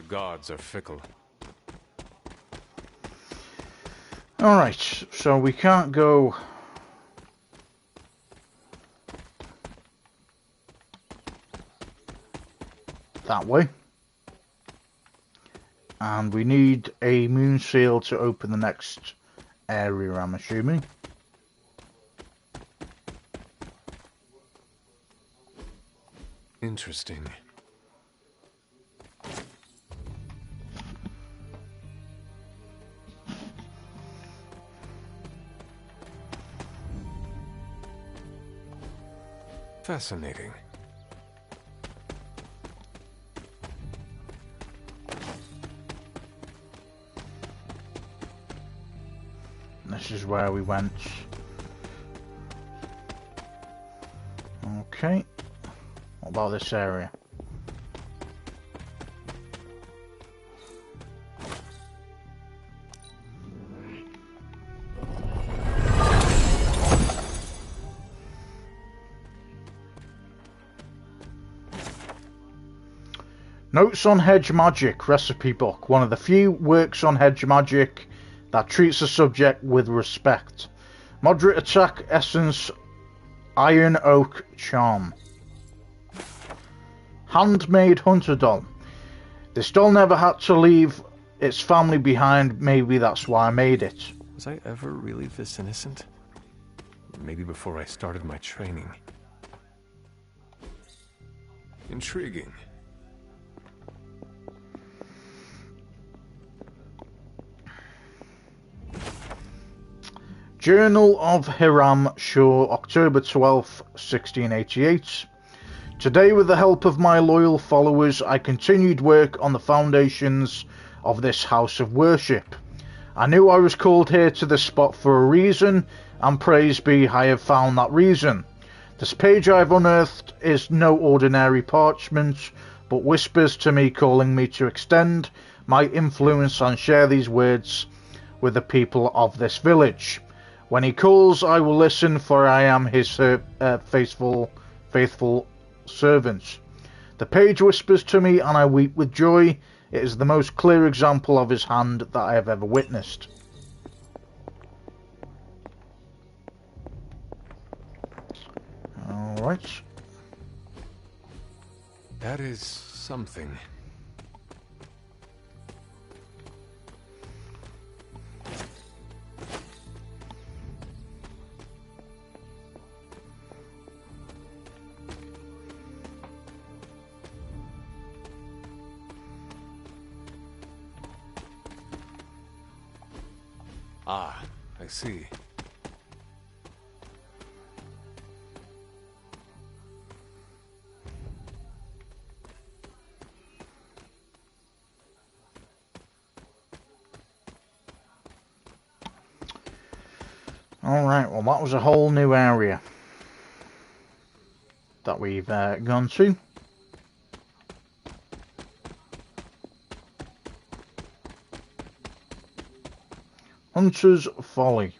Gods are fickle. Alright, so we can't go that way. And we need a moon seal to open the next area, I'm assuming. Interesting. Fascinating. This is where we went. Okay. What about this area? Notes on Hedge Magic Recipe Book. One of the few works on Hedge Magic that treats the subject with respect. Moderate attack, essence, iron oak charm. Handmade hunter doll. This doll never had to leave its family behind. Maybe that's why I made it. Was I ever really this innocent? Maybe before I started my training. Intriguing. Journal of Hiram Shaw, October 12th, 1688. Today, with the help of my loyal followers, I continued work on the foundations of this house of worship. I knew I was called here to this spot for a reason, and praise be, I have found that reason. This page I've unearthed is no ordinary parchment, but whispers to me, calling me to extend my influence and share these words with the people of this village. When he calls, I will listen, for I am his faithful servant. The page whispers to me, and I weep with joy. It is the most clear example of his hand that I have ever witnessed. Alright. That is something. Ah, I see. Alright, well that was a whole new area that we've gone to. Hunter's Folly.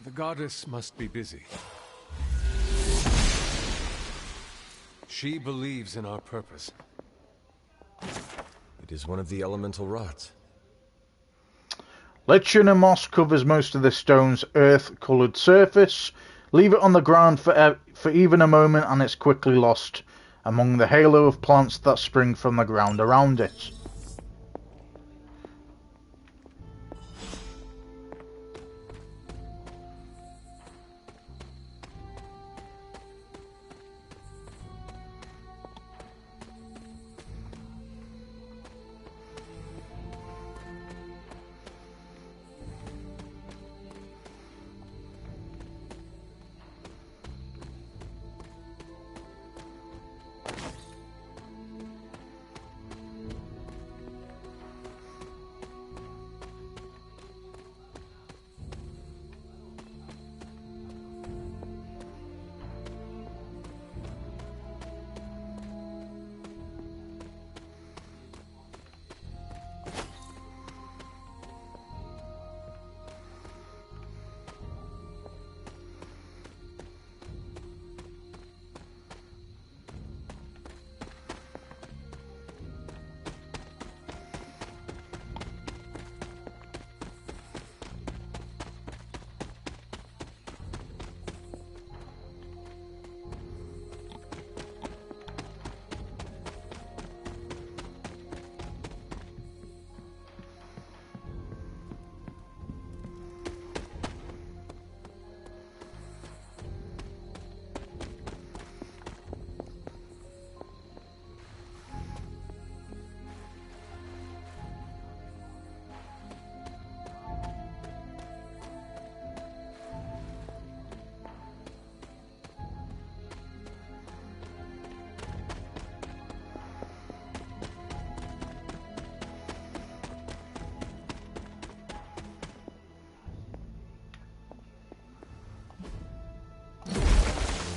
The goddess must be busy. She believes in our purpose. It is one of the elemental rods. Lichen moss covers most of the stone's earth-coloured surface. Leave it on the ground for even a moment and it's quickly lost among the halo of plants that spring from the ground around it.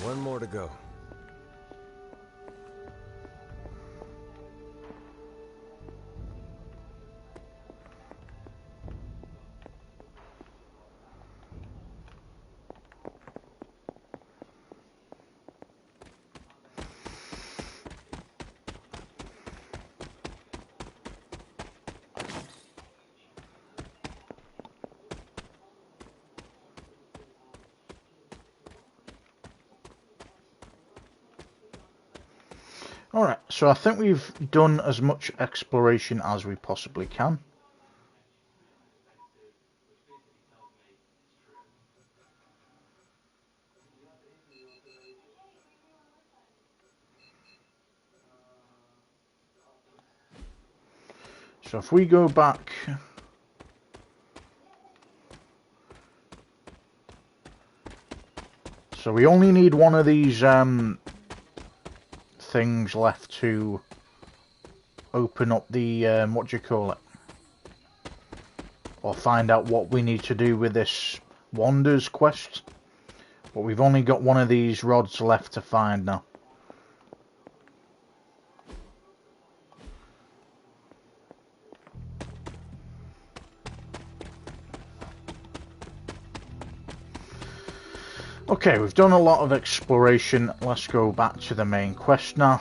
One more to go. Alright, so I think we've done as much exploration as we possibly can. So if we go back... So we only need one of these things left to open up the, what do you call it? Or find out what we need to do with this Wander's quest. But we've only got one of these rods left to find now. Okay, we've done a lot of exploration. Let's go back to the main quest now.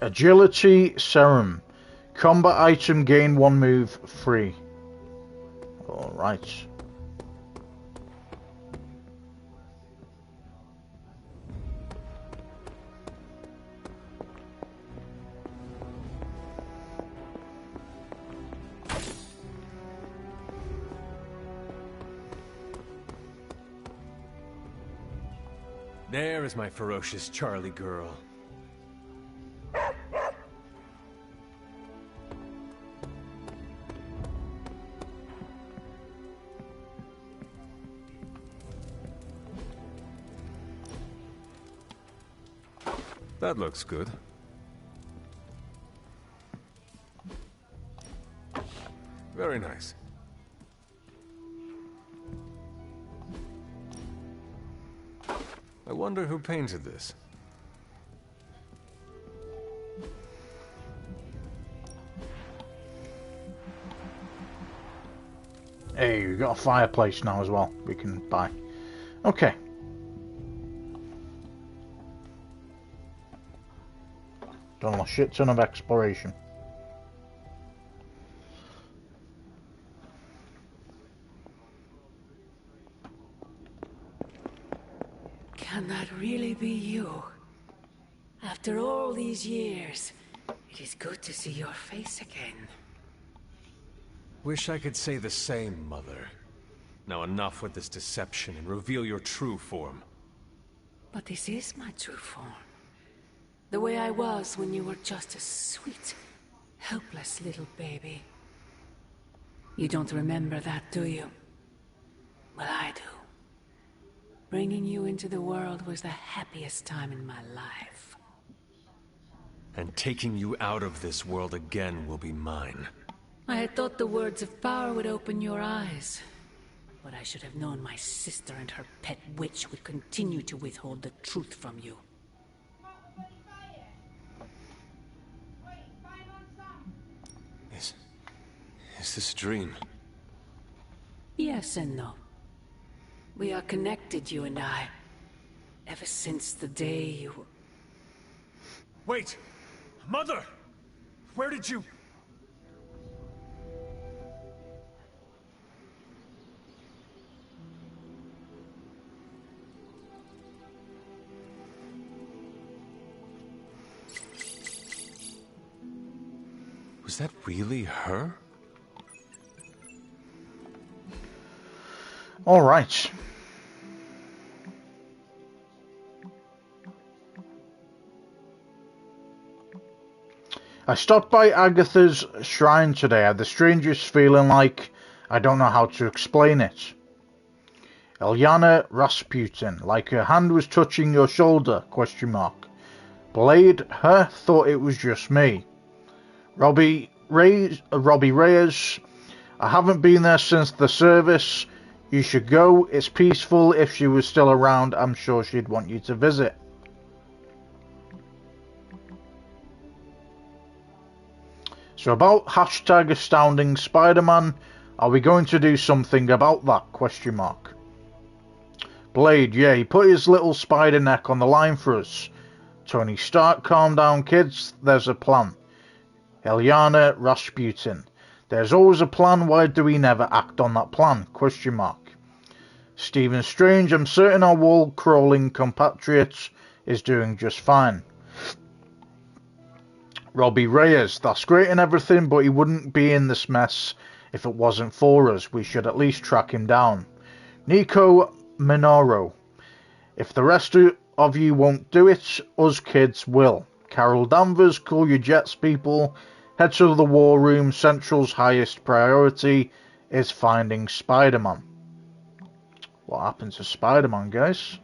Agility Serum. Combat item, gain 1 move free. Alright. There is my ferocious Charlie girl. That looks good. Very nice. I wonder who painted this. Hey, we got a fireplace now as well we can buy. Okay. Done a shit ton of exploration. Can that really be you? After all these years, it is good to see your face again. Wish I could say the same, Mother. Now enough with this deception and reveal your true form. But this is my true form. The way I was when you were just a sweet, helpless little baby. You don't remember that, do you? Well, I do. Bringing you into the world was the happiest time in my life. And taking you out of this world again will be mine. I had thought the words of power would open your eyes. But I should have known my sister and her pet witch would continue to withhold the truth from you. Is this a dream? Yes and no. We are connected, you and I. Ever since the day you... Wait! Mother! Where did you... Was that really her? All right. I stopped by Agatha's shrine today. I had the strangest feeling, like I don't know how to explain it. Ilyana Rasputin, like her hand was touching your shoulder, ? Blade, her, thought it was just me. Robbie Reyes, I haven't been there since the service. You should go. It's peaceful. If she was still around, I'm sure she'd want you to visit. So about hashtag astounding Spider-Man, are we going to do something about that? ? Blade, yeah, he put his little spider neck on the line for us. Tony Stark, calm down kids, there's a plan. Ilyana Rasputin, there's always a plan, why do we never act on that plan? ? Stephen Strange, I'm certain our wall-crawling compatriot is doing just fine. Robbie Reyes, that's great and everything, but he wouldn't be in this mess if it wasn't for us. We should at least track him down. Nico Minoru, if the rest of you won't do it, us kids will. Carol Danvers, cool your jets, people. Head to the war room. Central's highest priority is finding Spider-Man. What happened to Spider-Man, guys?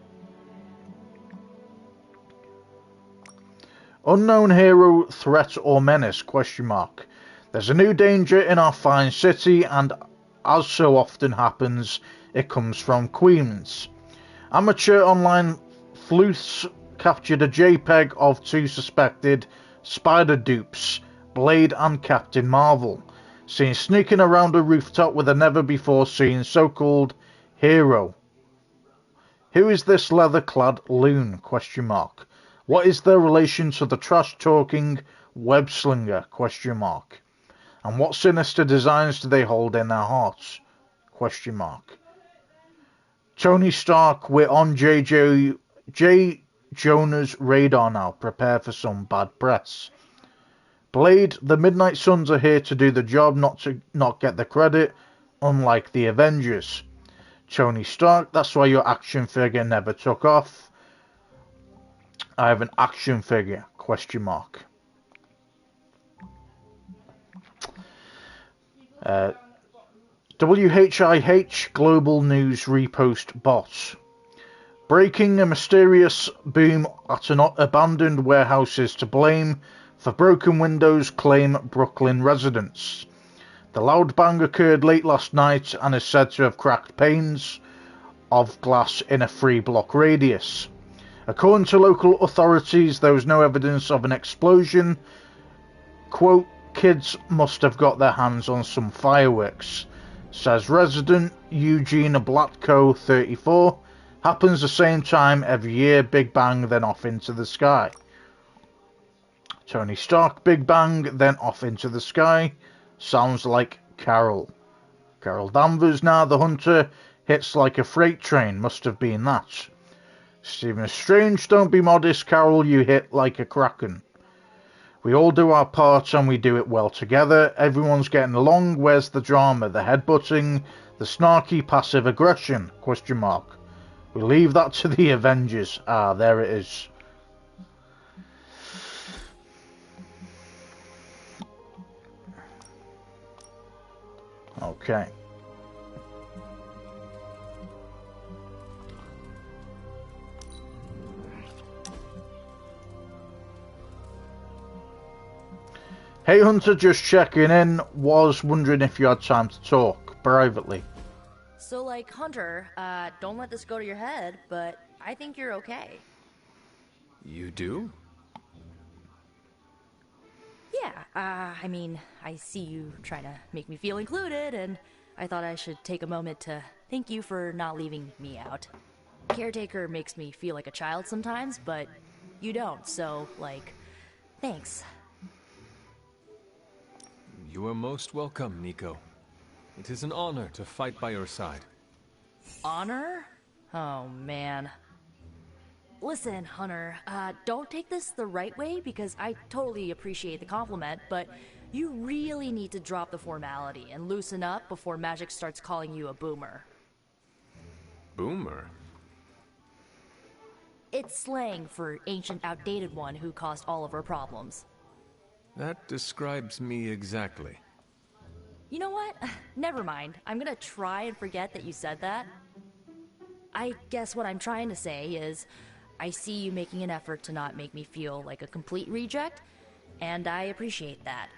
Unknown hero, threat or menace? ? There's a new danger in our fine city, and as so often happens, it comes from Queens. Amateur online sleuths captured a JPEG of two suspected spider dupes, Blade and Captain Marvel, seen sneaking around a rooftop with a never-before-seen so-called hero. Who is this leather-clad loon? ? What is their relation to the trash-talking web-slinger? ? And what sinister designs do they hold in their hearts? ? Tony Stark, we're on J. Jonah's radar now. Prepare for some bad press. Blade, the Midnight Suns are here to do the job, not get the credit, unlike the Avengers. Tony Stark, that's why your action figure never took off. I have an action figure, question mark. WHIH Global News Repost Bot. Breaking: a mysterious boom at an abandoned warehouse is to blame for broken windows, claim Brooklyn residents. The loud bang occurred late last night and is said to have cracked panes of glass in a 3-block radius. According to local authorities, there was no evidence of an explosion. Quote, kids must have got their hands on some fireworks, says resident Eugene Blatko, 34. Happens the same time every year, big bang, then off into the sky. Tony Stark, big bang, then off into the sky. Sounds like Carol. Carol Danvers, now the hunter, hits like a freight train, must have been that. Stephen Strange, don't be modest, Carol, you hit like a kraken. We all do our part and we do it well together. Everyone's getting along. Where's the drama, the headbutting, the snarky passive aggression? Question mark. We leave that to the Avengers. Ah, there it is. Okay. Hey Hunter, just checking in. Was wondering if you had time to talk privately. So, like, Hunter, don't let this go to your head, but I think you're okay. You do? Yeah, I mean, I see you trying to make me feel included, and I thought I should take a moment to thank you for not leaving me out. Caretaker makes me feel like a child sometimes, but you don't, so, like, thanks. You are most welcome, Nico. It is an honor to fight by your side. Honor? Oh, man. Listen, Hunter, don't take this the right way because I totally appreciate the compliment, but you really need to drop the formality and loosen up before Magic starts calling you a boomer. Boomer? It's slang for ancient, outdated one who caused all of our problems. That describes me exactly. You know what? Never mind. I'm gonna try and forget that you said that. I guess what I'm trying to say is, I see you making an effort to not make me feel like a complete reject, and I appreciate that.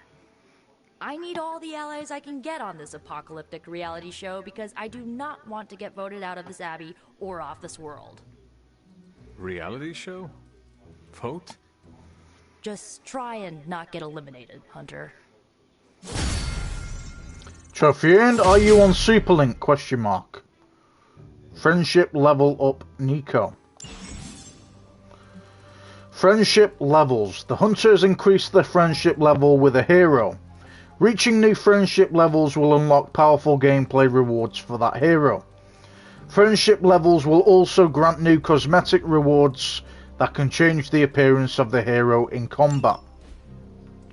I need all the allies I can get on this apocalyptic reality show because I do not want to get voted out of this abbey or off this world. Reality show? Vote? Just try and not get eliminated, Hunter. Trophy earned. Are you on Superlink? Question mark. Friendship level up, Nico. Friendship levels. The hunters increase their friendship level with a hero. Reaching new friendship levels will unlock powerful gameplay rewards for that hero. Friendship levels will also grant new cosmetic rewards that can change the appearance of the hero in combat.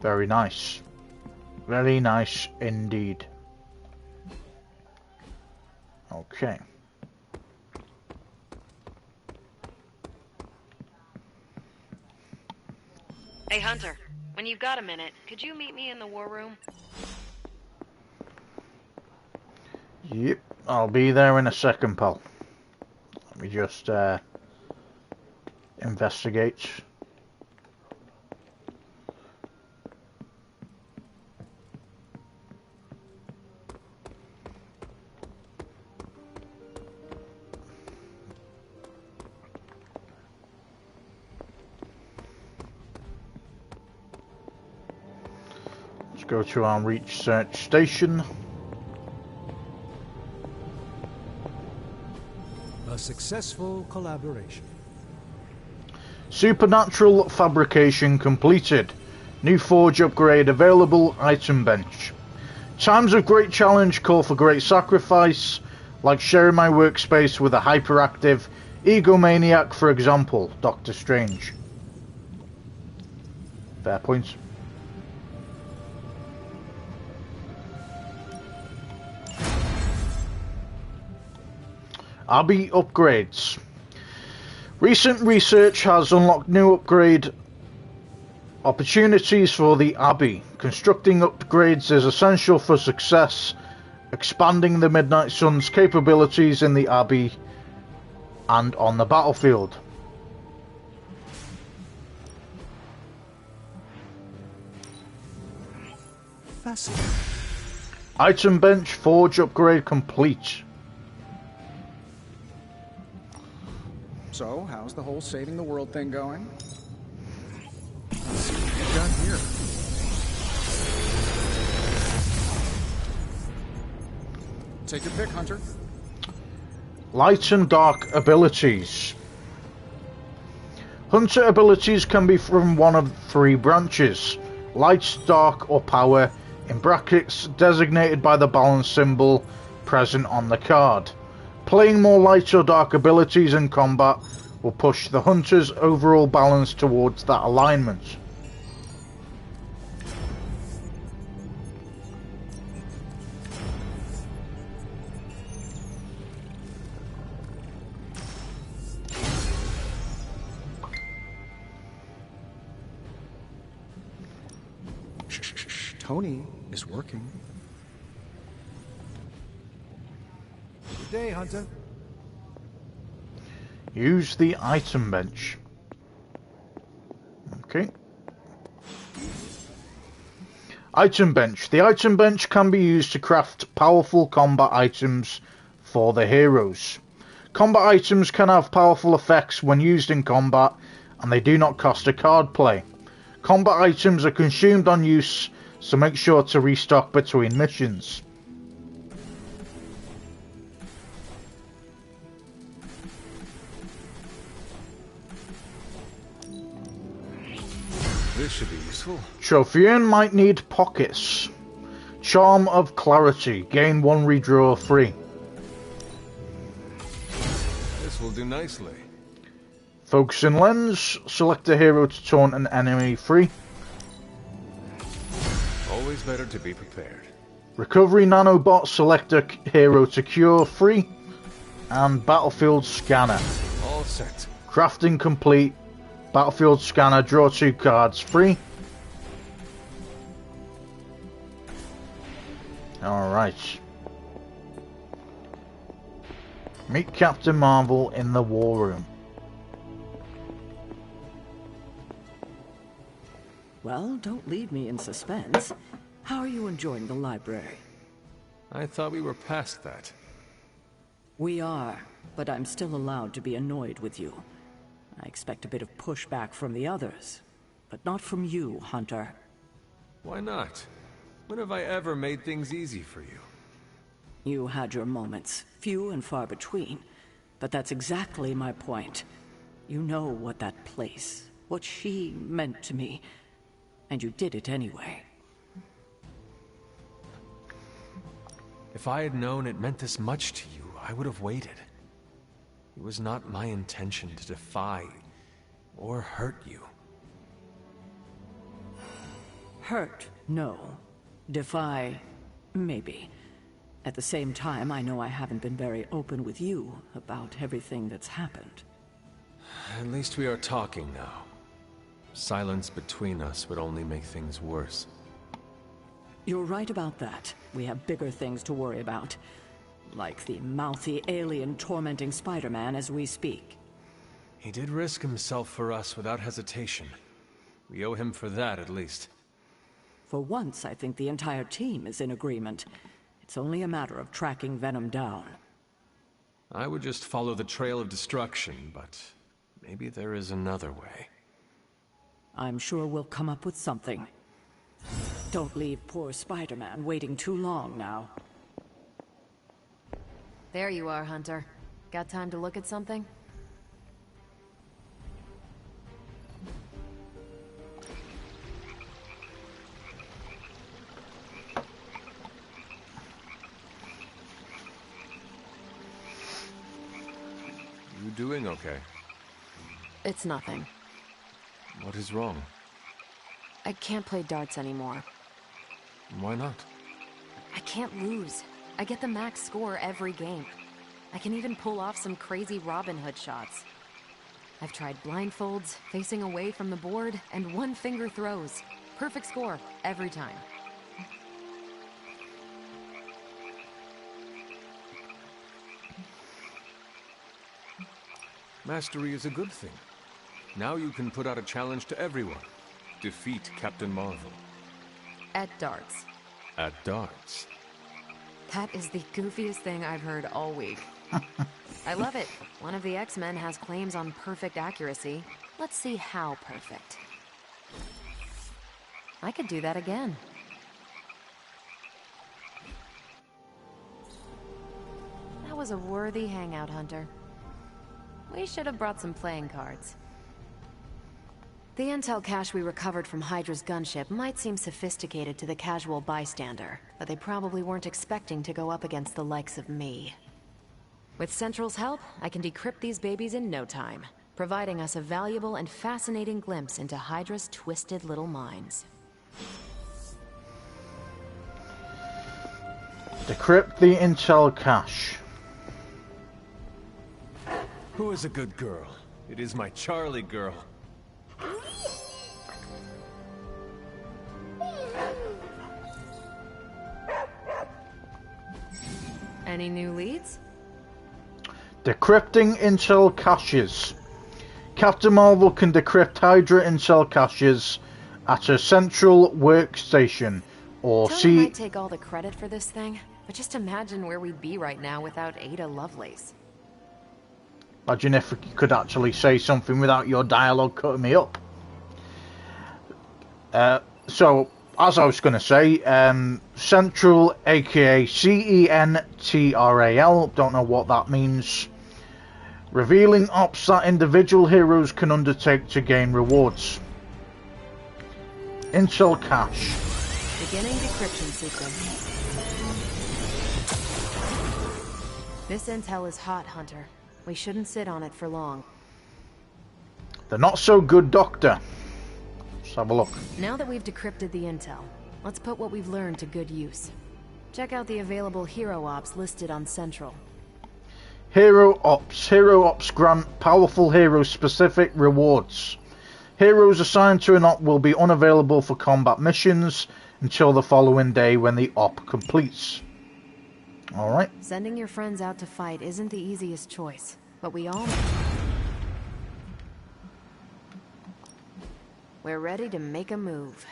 Very nice. Very nice indeed. Okay. Hey, Hunter, when you've got a minute, could you meet me in the war room? Yep, I'll be there in a second, pal. Let me just investigate. Let's go to our research station. A successful collaboration. Supernatural fabrication completed. New forge upgrade available. Item bench. Times of great challenge call for great sacrifice, like sharing my workspace with a hyperactive egomaniac, for example, Doctor Strange. Fair points. Abbey upgrades. Recent research has unlocked new upgrade opportunities for the Abbey. Constructing upgrades is essential for success, expanding the Midnight Sun's capabilities in the Abbey and on the battlefield. Fascinating. Item bench forge upgrade complete. So, how's the whole saving the world thing going? Let's see what we've got here. Take your pick, Hunter. Light and dark abilities. Hunter abilities can be from one of three branches: light, dark, or power, in brackets designated by the balance symbol present on the card. Playing more light or dark abilities in combat will push the hunter's overall balance towards that alignment. Tony is working. Good day, Hunter. Use the item bench. Okay. Item bench. The item bench can be used to craft powerful combat items for the heroes. Combat items can have powerful effects when used in combat, and they do not cost a card play. Combat items are consumed on use, so make sure to restock between missions. This should be useful. Trophian might need pockets. Charm of Clarity. Gain 1 redraw free. This will do nicely. Focusing Lens. Select a hero to taunt an enemy free. Always better to be prepared. Recovery Nanobot. Select a hero to cure free. And Battlefield Scanner. All set. Crafting complete. Battlefield Scanner. Draw 2 cards free. Alright. Meet Captain Marvel in the War Room. Well, don't leave me in suspense. How are you enjoying the library? I thought we were past that. We are, but I'm still allowed to be annoyed with you. I expect a bit of pushback from the others, but not from you, Hunter. Why not? When have I ever made things easy for you? You had your moments, few and far between, but that's exactly my point. You know what that place, what she meant to me, and you did it anyway. If I had known it meant this much to you, I would have waited. It was not my intention to defy or hurt you. Hurt, no. Defy, maybe. At the same time, I know I haven't been very open with you about everything that's happened. At least we are talking now. Silence between us would only make things worse. You're right about that. We have bigger things to worry about. Like the mouthy alien tormenting Spider-Man as we speak. He did risk himself for us without hesitation. We owe him for that, at least. For once, I think the entire team is in agreement. It's only a matter of tracking Venom down. I would just follow the trail of destruction, but maybe there is another way. I'm sure we'll come up with something. Don't leave poor Spider-Man waiting too long now. There you are, Hunter. Got time to look at something? You doing okay? It's nothing. What is wrong? I can't play darts anymore. Why not? I can't lose. I get the max score every game. I can even pull off some crazy Robin Hood shots. I've tried blindfolds, facing away from the board, and one-finger throws. Perfect score, every time. Mastery is a good thing. Now you can put out a challenge to everyone. Defeat Captain Marvel. At darts. At darts. That is the goofiest thing I've heard all week. I love it. One of the X-Men has claims on perfect accuracy. Let's see how perfect. I could do that again. That was a worthy hangout, Hunter. We should have brought some playing cards. The intel cache we recovered from Hydra's gunship might seem sophisticated to the casual bystander, but they probably weren't expecting to go up against the likes of me. With Central's help, I can decrypt these babies in no time, providing us a valuable and fascinating glimpse into Hydra's twisted little minds. Decrypt the intel cache. Who is a good girl? It is my Charlie girl. Any new leads? Decrypting intel caches. Captain Marvel can decrypt Hydra intel caches at a central workstation, or Tony might take all the credit for this thing, but just imagine where we'd be right now without Ada Lovelace. Imagine if you could actually say something without your dialogue cutting me up. So, as I was going to say, Central, aka CENTRAL, don't know what that means. Revealing ops that individual heroes can undertake to gain rewards. Intel cache. Beginning decryption sequence. This intel is hot, Hunter. We shouldn't sit on it for long. The not-so-good doctor. Let's have a look. Now that we've decrypted the intel, let's put what we've learned to good use. Check out the available hero ops listed on Central. Hero ops. Hero ops grant powerful hero-specific rewards. Heroes assigned to an op will be unavailable for combat missions until the following day when the op completes. Alright. Sending your friends out to fight isn't the easiest choice, but we all... We're ready to make a move.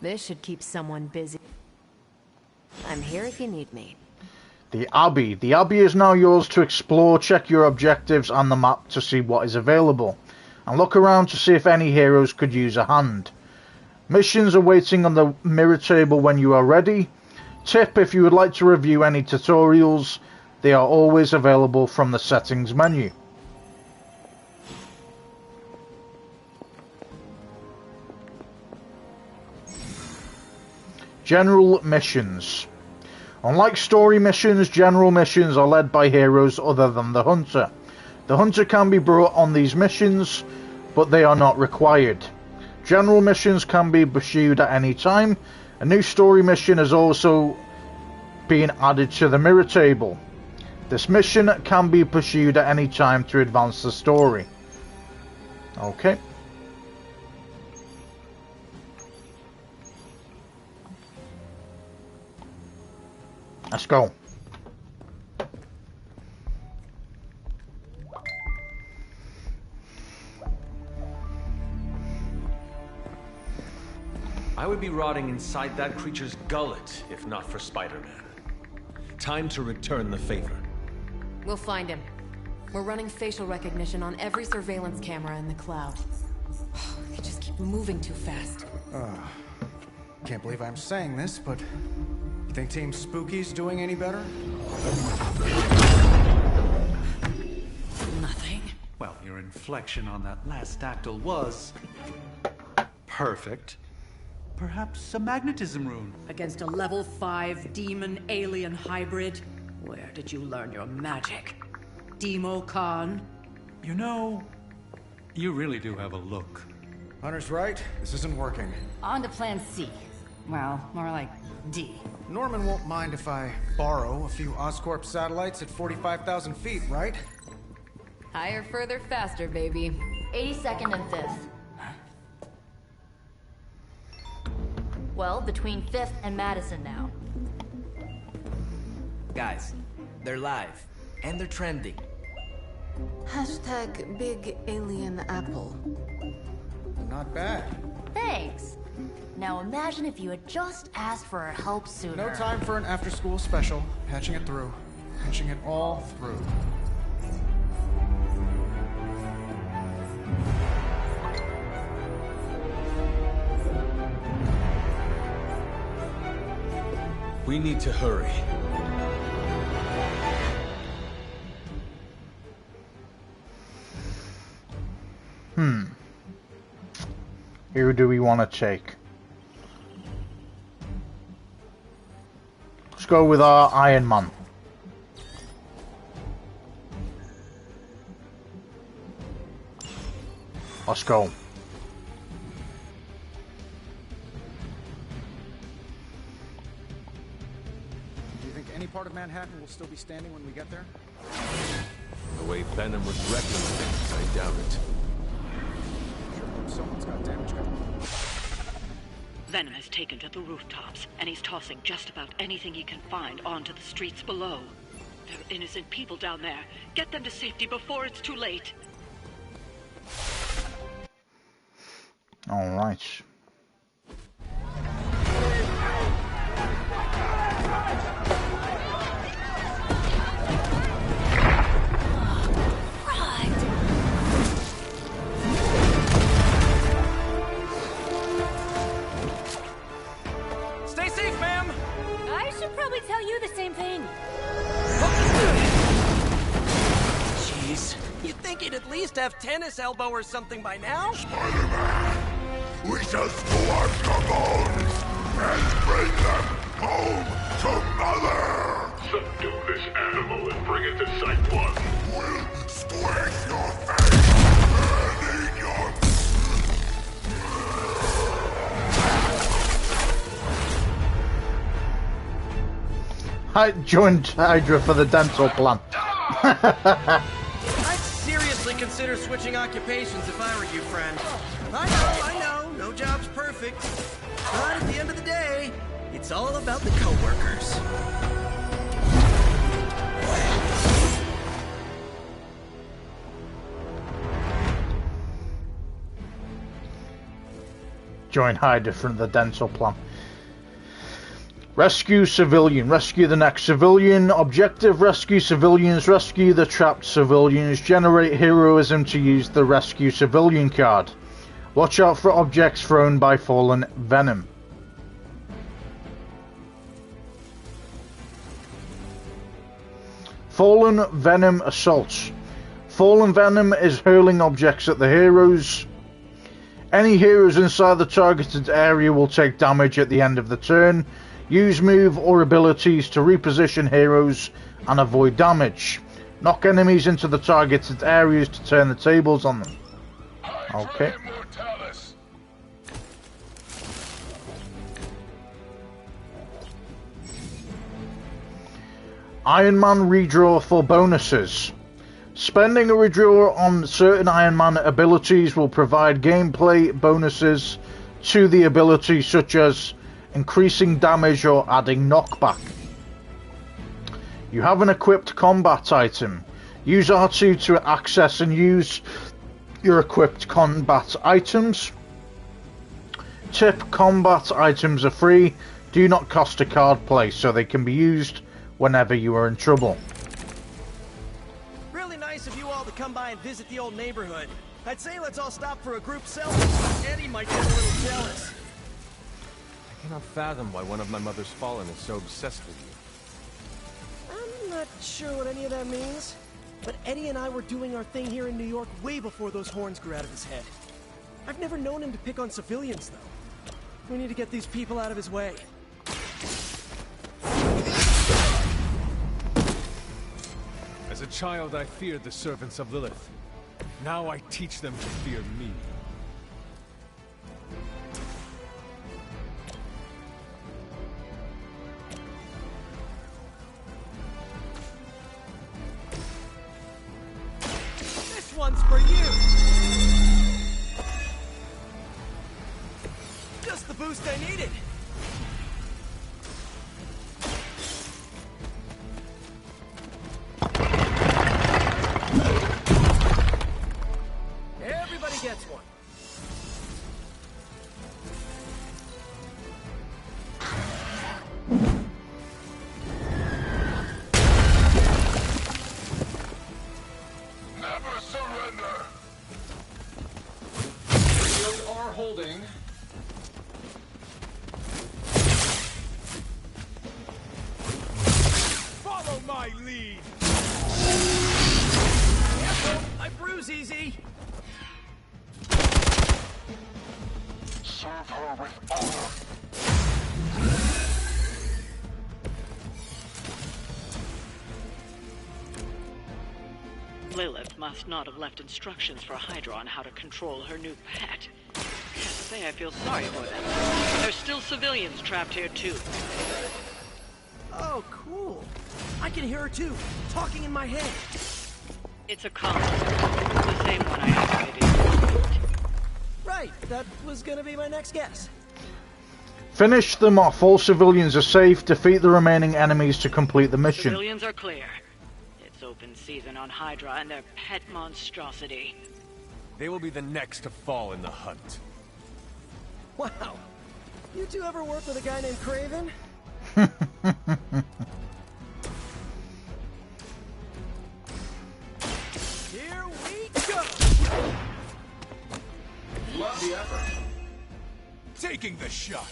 This should keep someone busy. I'm here if you need me. The Abbey. The Abbey is now yours to explore, check your objectives and the map to see what is available, and look around to see if any heroes could use a hand. Missions are waiting on the mirror table when you are ready. Tip: if you would like to review any tutorials, they are always available from the settings menu. General missions. Unlike story missions, general missions are led by heroes other than the Hunter. The Hunter can be brought on these missions, but they are not required. General missions can be pursued at any time. A new story mission has also been added to the mirror table. This mission can be pursued at any time to advance the story. Okay. Let's go. I would be rotting inside that creature's gullet if not for Spider-Man. Time to return the favor. We'll find him. We're running facial recognition on every surveillance camera in the cloud. They just keep moving too fast. Can't believe I'm saying this, but you think Team Spooky's doing any better? Nothing. Well, your inflection on that last dactyl was perfect. Perhaps a magnetism rune. Against a level 5 demon alien hybrid? Where did you learn your magic? Demo Khan? You know, you really do have a look. Hunter's right. This isn't working. On to plan C. Well, more like D. Norman won't mind if I borrow a few Oscorp satellites at 45,000 feet, right? Higher, further, faster, baby. 82nd and 5th. Well, between 5th and Madison now. Guys, they're live. And they're trending. Hashtag Big Alien Apple. Not bad. Thanks. Now imagine if you had just asked for our help sooner. No time for an after-school special. Patching it through. Patching it all through. We need to hurry. Who do we want to take? Let's go with our Iron Man. Let's go. Do you think any part of Manhattan will still be standing when we get there? The way Venom was wrecking things, I doubt it. Someone's got damage control. Venom has taken to the rooftops, and he's tossing just about anything he can find onto the streets below. There are innocent people down there. Get them to safety before it's too late. All right. Probably tell you the same thing. Jeez, you'd think he'd at least have tennis elbow or something by now. Spider-Man, we shall scorch the bones and bring them home to Mother! Subdue this animal and bring it to Site 1. We'll squish your face and eat your... I joined Hydra for the dental plan. I'd seriously consider switching occupations if I were you, friend. I know, no job's perfect. But at the end of the day, it's all about the coworkers. Join Hydra for the dental plan. Rescue civilian. Rescue the next civilian. Objective: rescue civilians. Rescue the trapped civilians. Generate heroism to use the rescue civilian card. Watch out for objects thrown by fallen Venom. Fallen Venom assaults. Fallen Venom is hurling objects at the heroes. Any heroes inside the targeted area will take damage at the end of the turn. Use move or abilities to reposition heroes and avoid damage. Knock enemies into the targeted areas to turn the tables on them. Okay. Iron Man redraw for bonuses. Spending a redraw on certain Iron Man abilities will provide gameplay bonuses to the ability, such as increasing damage or adding knockback. You have an equipped combat item. Use R2 to access and use your equipped combat items. Tip: combat items are free, do not cost a card play, so they can be used whenever you are in trouble. Really nice of you all to come by and visit the old neighborhood. I'd say let's all stop for a group selfie. Eddie might get a little jealous. I cannot fathom why one of my mother's fallen is so obsessed with you. I'm not sure what any of that means, but Eddie and I were doing our thing here in New York way before those horns grew out of his head. I've never known him to pick on civilians, though. We need to get these people out of his way. As a child, I feared the servants of Lilith. Now I teach them to fear me. one's for you! Just the boost I needed! Everybody gets one. Never surrender! Shields are holding. Follow my lead! I bruise easy! Serve her with honor. Lilith must not have left instructions for Hydra on how to control her new pet. I can't say I feel sorry for them. There's still civilians trapped here too. Oh, cool. I can hear her too, talking in my head. It's a comm. The same one I activated. Right, that was gonna be my next guess. Finish them off. All civilians are safe. Defeat the remaining enemies to complete the mission. Civilians are clear. It's open season on Hydra and their pet monstrosity. They will be the next to fall in the hunt. Wow. You two ever work with a guy named Craven? Here we go! Love the effort. Taking the shot.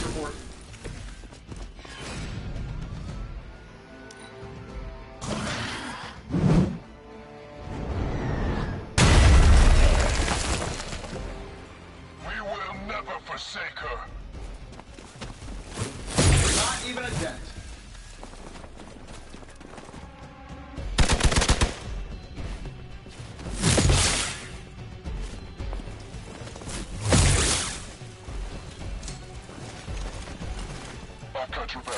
Report. We will never forsake her. Not even a dent. I've got your back.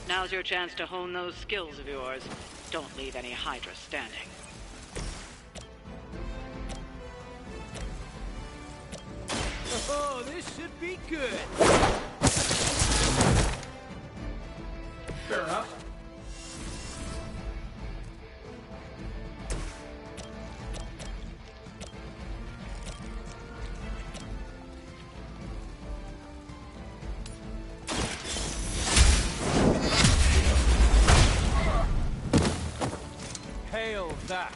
Now's your chance to hone those skills of yours. Don't leave any Hydra standing. Oh, this should be good. Fair enough. Hail that!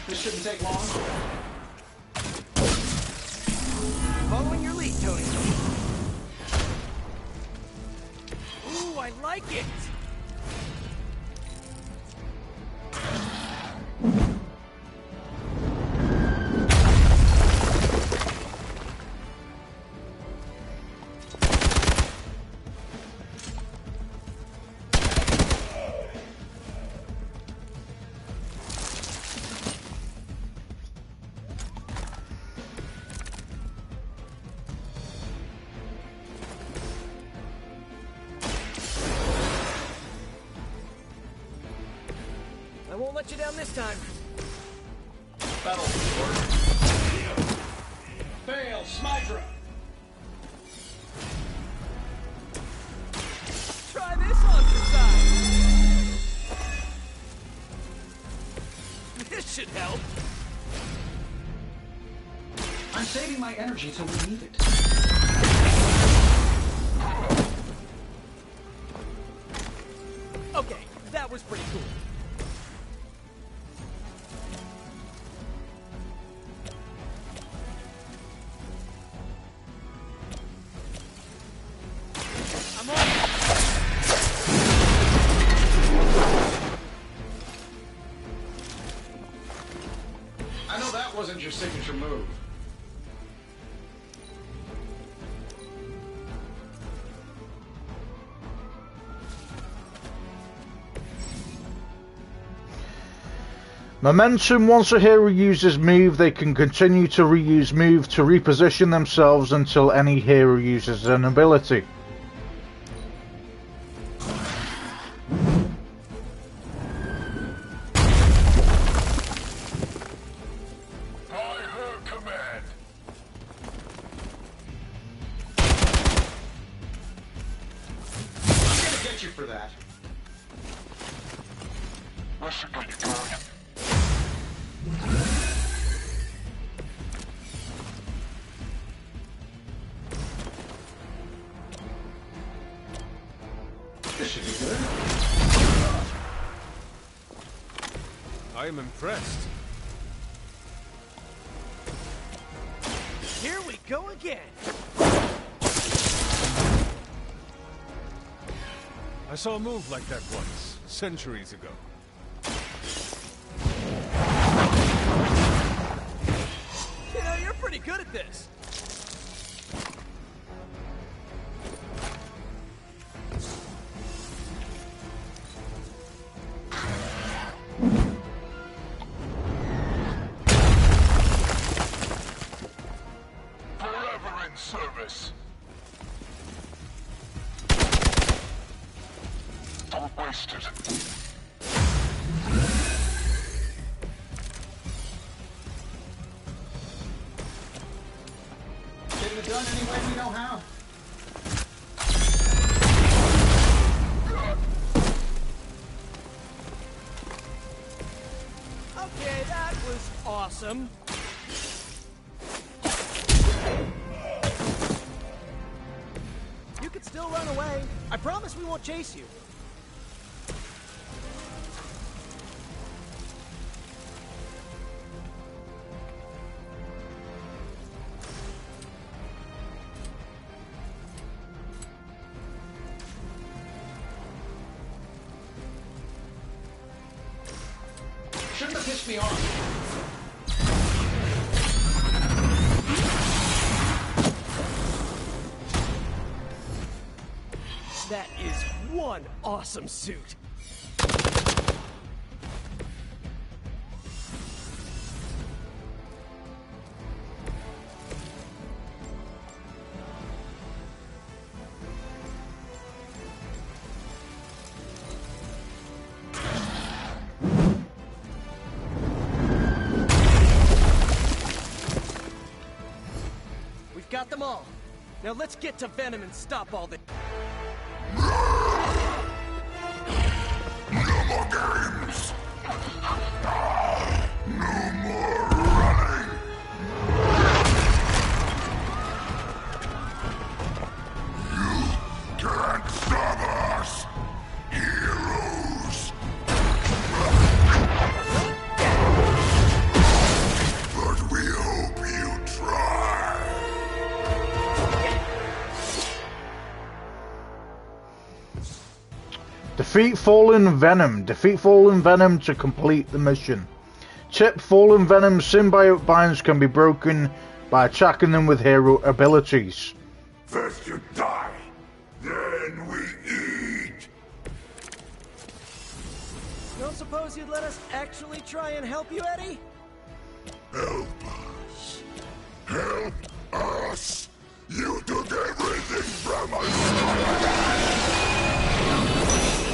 This shouldn't take long. Following your lead, Tony. Ooh, I like it! I won't let you down this time. Battle report. Fail, Smydra. Try this on for size. This should help. I'm saving my energy till we need it. Okay, that was pretty cool. I'm on. I know that wasn't your signature move. Momentum. Once a hero uses move, they can continue to reuse move to reposition themselves until any hero uses an ability. For that. Listen to you, guy. This should be good. I am impressed. Here we go again. I saw a move like that once, centuries ago. You know, you're pretty good at this. Forever in service. Don't waste it. Getting it done any way we know how. Okay, that was awesome. You can still run away. I promise we won't chase you. Shouldn't have pissed me off. That is one awesome suit. We've got them all. Now let's get to Venom and stop all this. No more games. No more running. You can't stop us, heroes. But we hope you try. Defeat Fallen Venom. Defeat Fallen Venom to complete the mission. Tip: Fallen Venom's symbiote binds can be broken by attacking them with hero abilities. First you die, then we eat. Don't suppose you'd let us actually try and help you, Eddie? Help us. Help us. You took everything from us.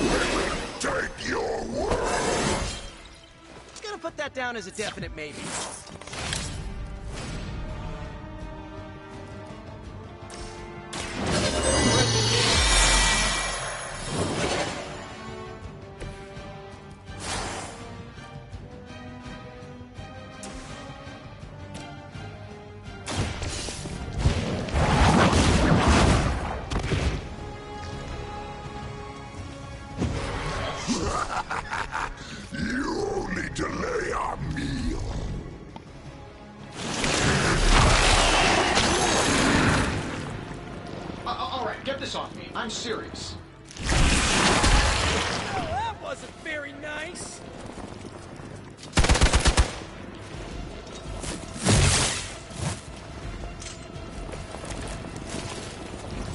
We will take your world. Just gonna put that down as a definite maybe. You only delay our meal. All right, get this off me. I'm serious. Oh, that wasn't very nice.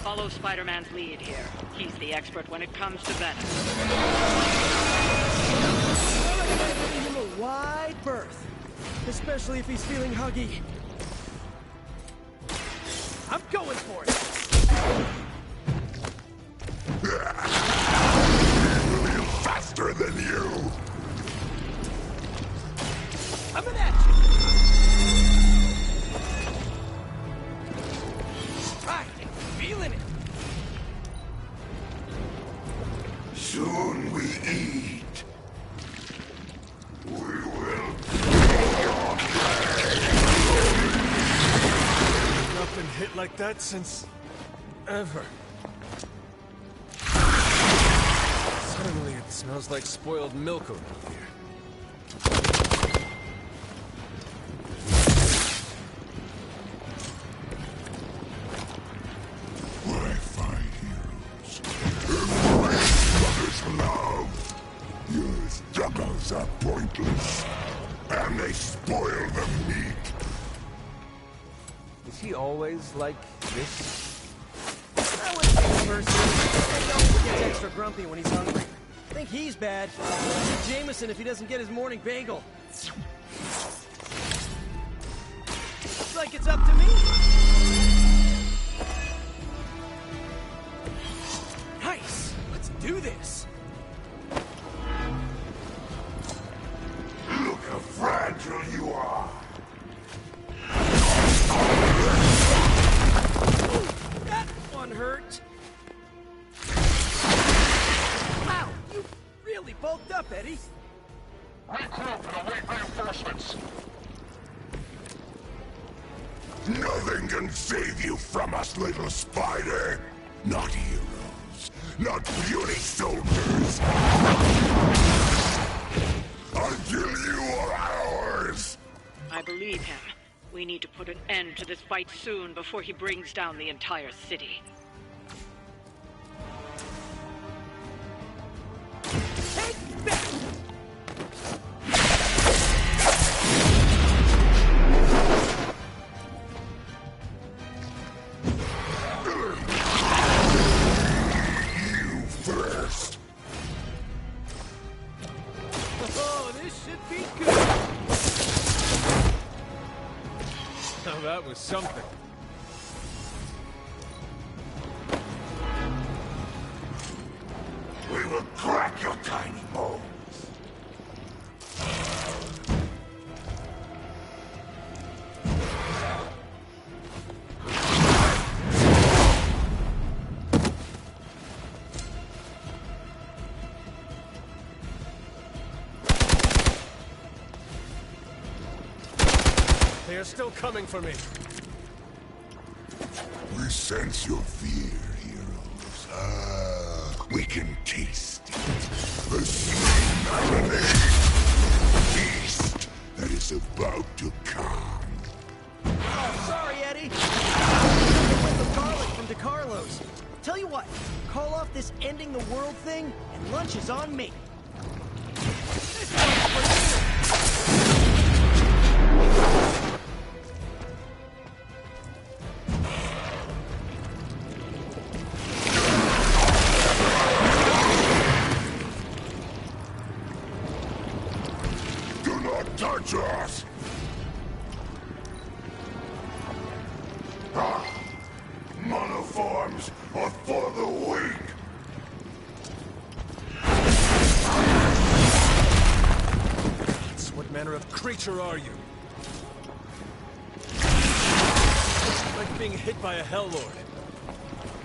Follow Spider-Man's lead here. He's the expert when it comes to Venom. I recommend giving him a wide Especially if he's feeling huggy. I'm going for it! Faster than you! Coming at you! Right, feeling it! Soon we eat. We will. Not been hit like that since ever. Suddenly it smells like spoiled milk over here. Why fight heroes? Embrace mother's love. Your struggles are pointless, and they spoil the meat. Is he always like this? I wouldn't say person. He always gets extra grumpy when he's hungry. I think he's bad. Jameson if he doesn't get his morning bagel. Looks like it's up to me. Nice. Let's do this. Look how fragile you are. That one hurt. Wow, you really bulked up, Eddie. Regroup and await reinforcements. Nothing can save you from us, little spider. Not heroes. Not beauty soldiers. Until you are ours. I believe him. We need to put an end to this fight soon before he brings down the entire city. Take that! You first. Oh, this should be good. Now that was something. We will crack your tiny bones. They are still coming for me. We sense your fear, heroes. We can taste it. The sweet agony. Feast that is about to come. Oh, sorry, Eddie. I'm with the garlic from DeCarlo's. Tell you what, call off this ending the world thing, and lunch is on me. This one's for you. Do not touch us! Monoforms are for the weak! What manner of creature are you? Like being hit by a Hell Lord.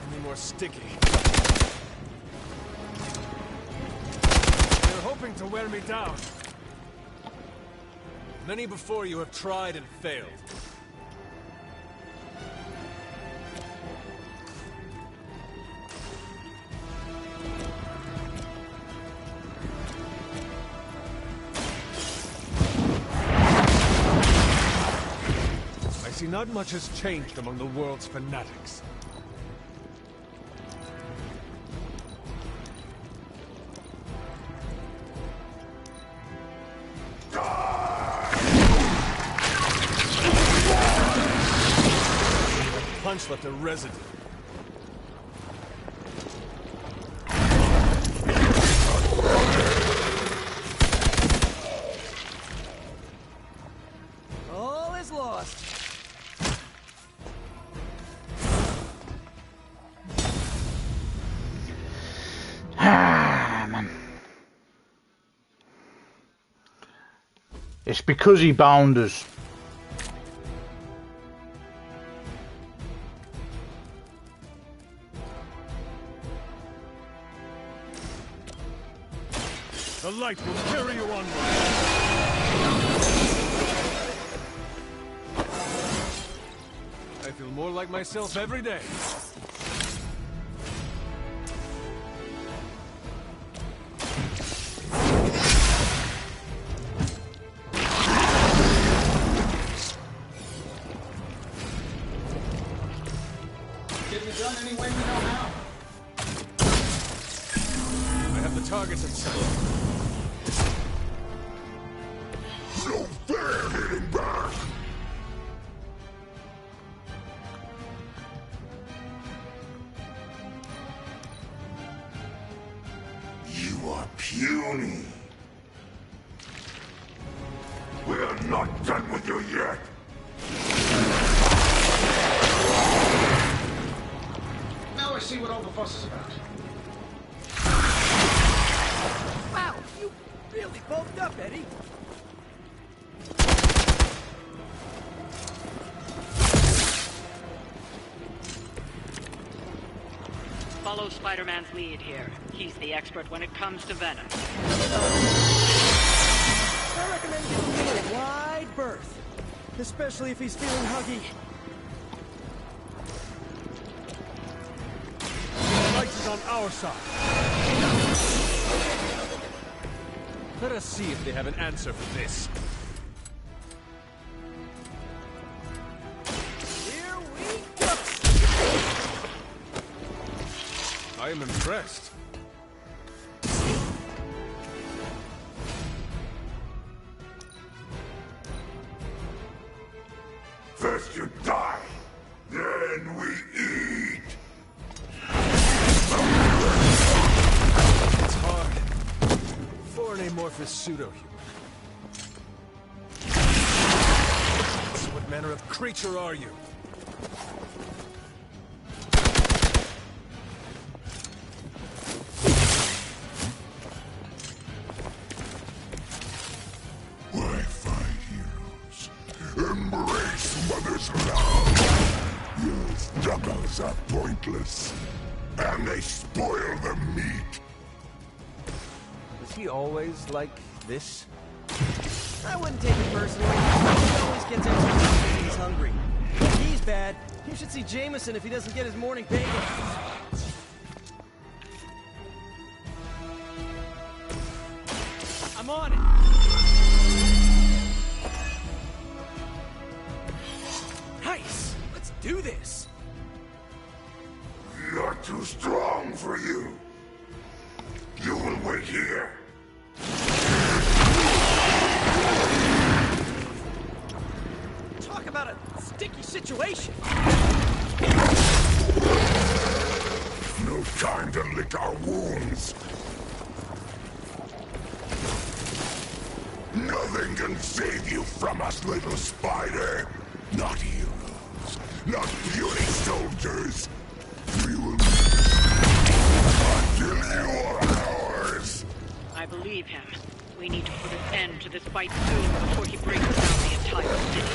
Only more sticky. They're hoping to wear me down. Many before you have tried and failed. I see not much has changed among the world's fanatics. Punch left a residue. lost. Man. It's because he bound us. The light will carry you onward. I feel more like myself every day. Getting it done any way we know how. I have the targets in sight. No fair hitting back! You are puny. We are not done with you yet. Now I see what all the fuss is about. Wow, you really bulked up, Eddie. Follow Spider-Man's lead here. He's the expert when it comes to venom. I recommend giving him a wide berth, especially if he's feeling huggy. The light is on our side. Let us see if they have an answer for this. Here we go! I am impressed. First you die, then we eat. It's hard. For an amorphous pseudo-human. So what manner of creature are you? Why fight heroes? Embrace mother's love. Your struggles are pointless, and they spoil the meat. Was he always like this? I wouldn't take it personally. He always gets extra when he's hungry. He's bad. You should see Jameson if he doesn't get his morning bagel. I'm on it. Nice. Let's do this. Not too strong for you. You will wait here. Talk about a sticky situation. No time to lick our wounds. Nothing can save you from us, little spider. Not heroes. Not puny soldiers. We will until you are ours. I believe him. We need to put an end to this fight soon before he brings down the entire city.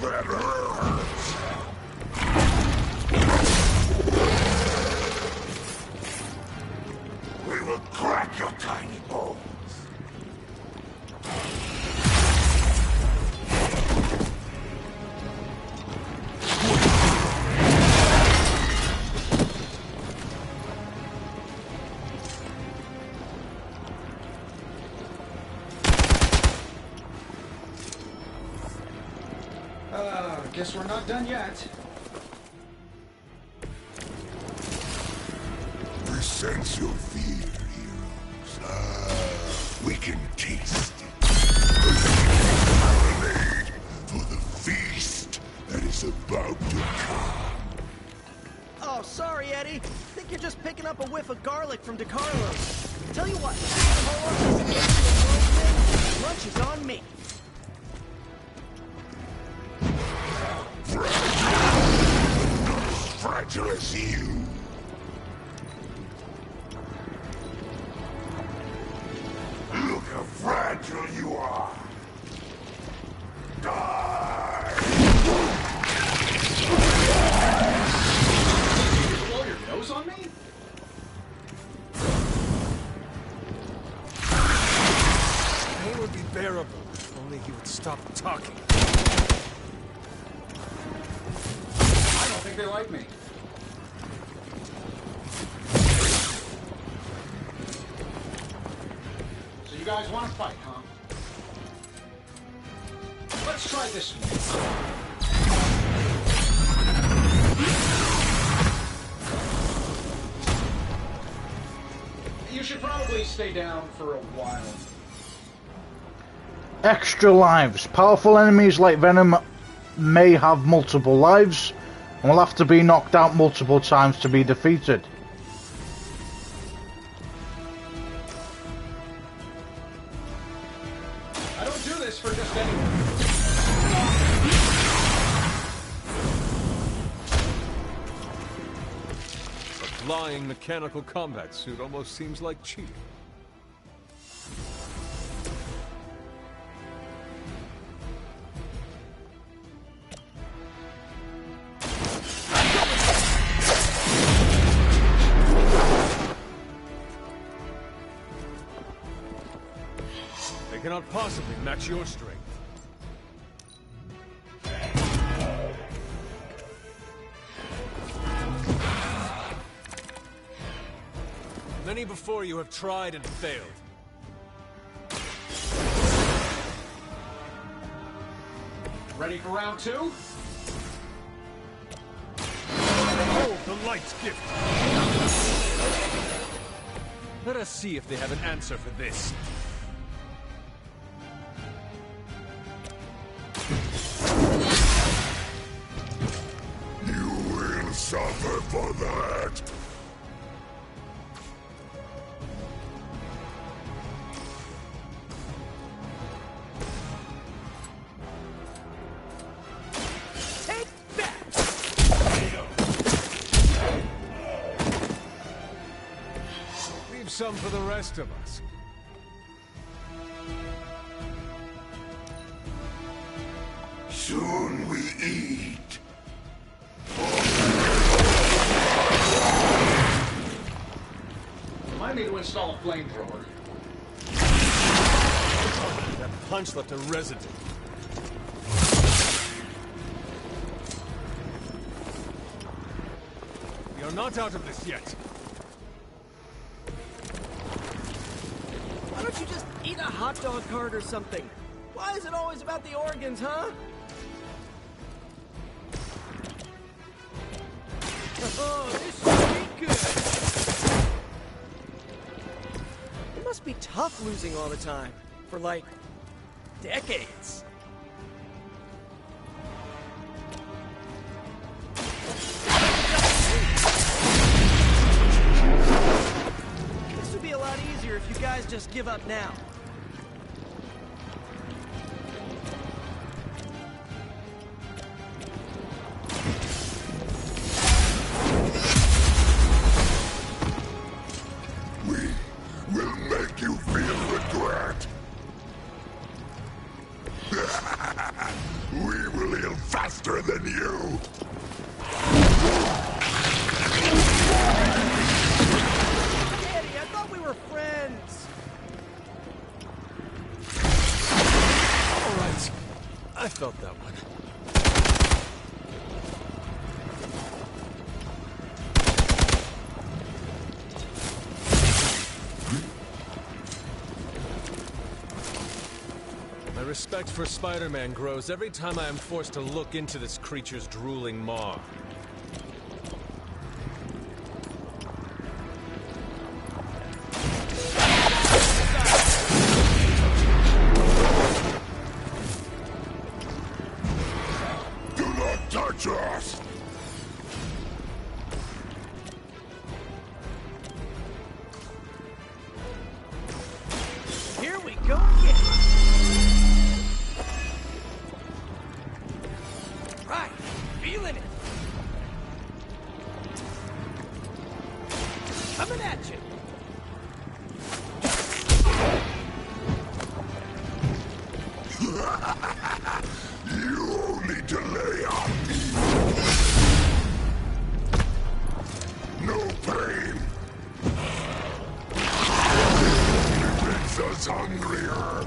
That hurts. We will crack your tiny bones. Guess we're not done yet. We sense your fear, heroes. We can taste it. Marinade for the feast that is about to come. Oh, sorry, Eddie. Think you're just picking up a whiff of garlic from DeCarlo's. Tell you what, hold on. natural you are. Die! You just blow your nose on me? Pain would be bearable if only he would stop talking. I don't think they like me. So you guys want to fight, huh? Let's try this one. You should probably stay down for a while. Extra lives. Powerful enemies like Venom may have multiple lives and will have to be knocked out multiple times to be defeated. I don't do this for just anyone. A flying mechanical combat suit almost seems like cheating. They cannot possibly match your strength. Many before you have tried and failed. Ready for round two? Behold the light's gift! Let us see if they have an answer for this. You will suffer for that. Leave some for the rest of us. Soon we eat. Remind me to install a flamethrower. That punch left a residue. We are not out of this yet. Why don't you just eat a hot dog cart or something? Why is it always about the organs, huh? Oh, this should be good. It must be tough losing all the time. For like, decades. This would be a lot easier if you guys just give up now. Will make you feel regret. We will heal faster than you. Daddy, I thought we were friends. All right. I felt that one. My respect for Spider-Man grows every time I am forced to look into this creature's drooling maw. Do not touch us. Here we go again. Right, feeling it. gets hungrier.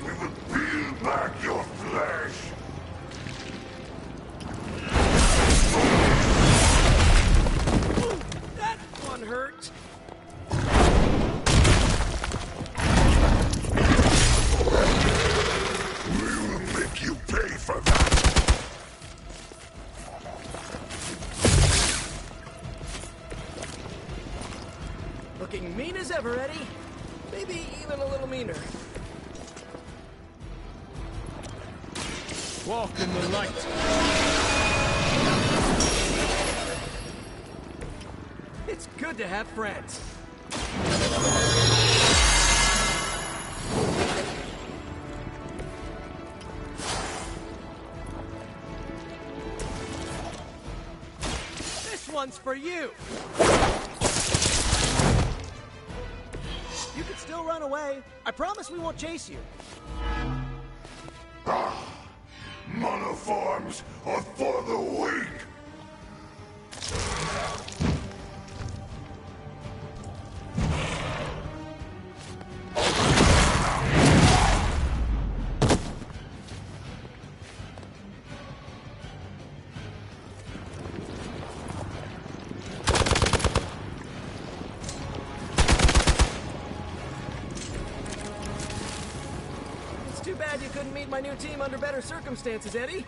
We will peel back your flesh. That one hurt. We will make you pay for that. Looking mean as ever, Eddie. Maybe even a little meaner. Walk in the light. It's good to have friends. This one's for you. You can still run away. I promise we won't chase you. Monoforms are for the weak. Too bad you couldn't meet my new team under better circumstances, Eddie.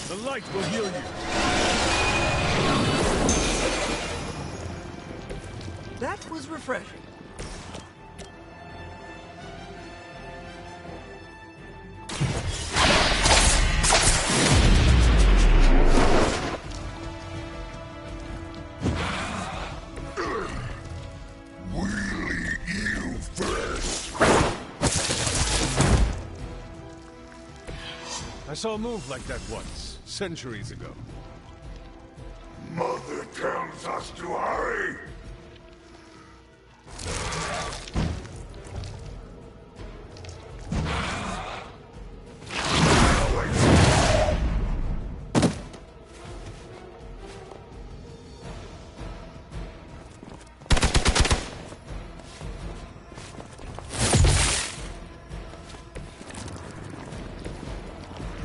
The light will heal you. That was refreshing. Wheelie you first. I saw a move like that once, centuries ago. Mother tells us to hurry.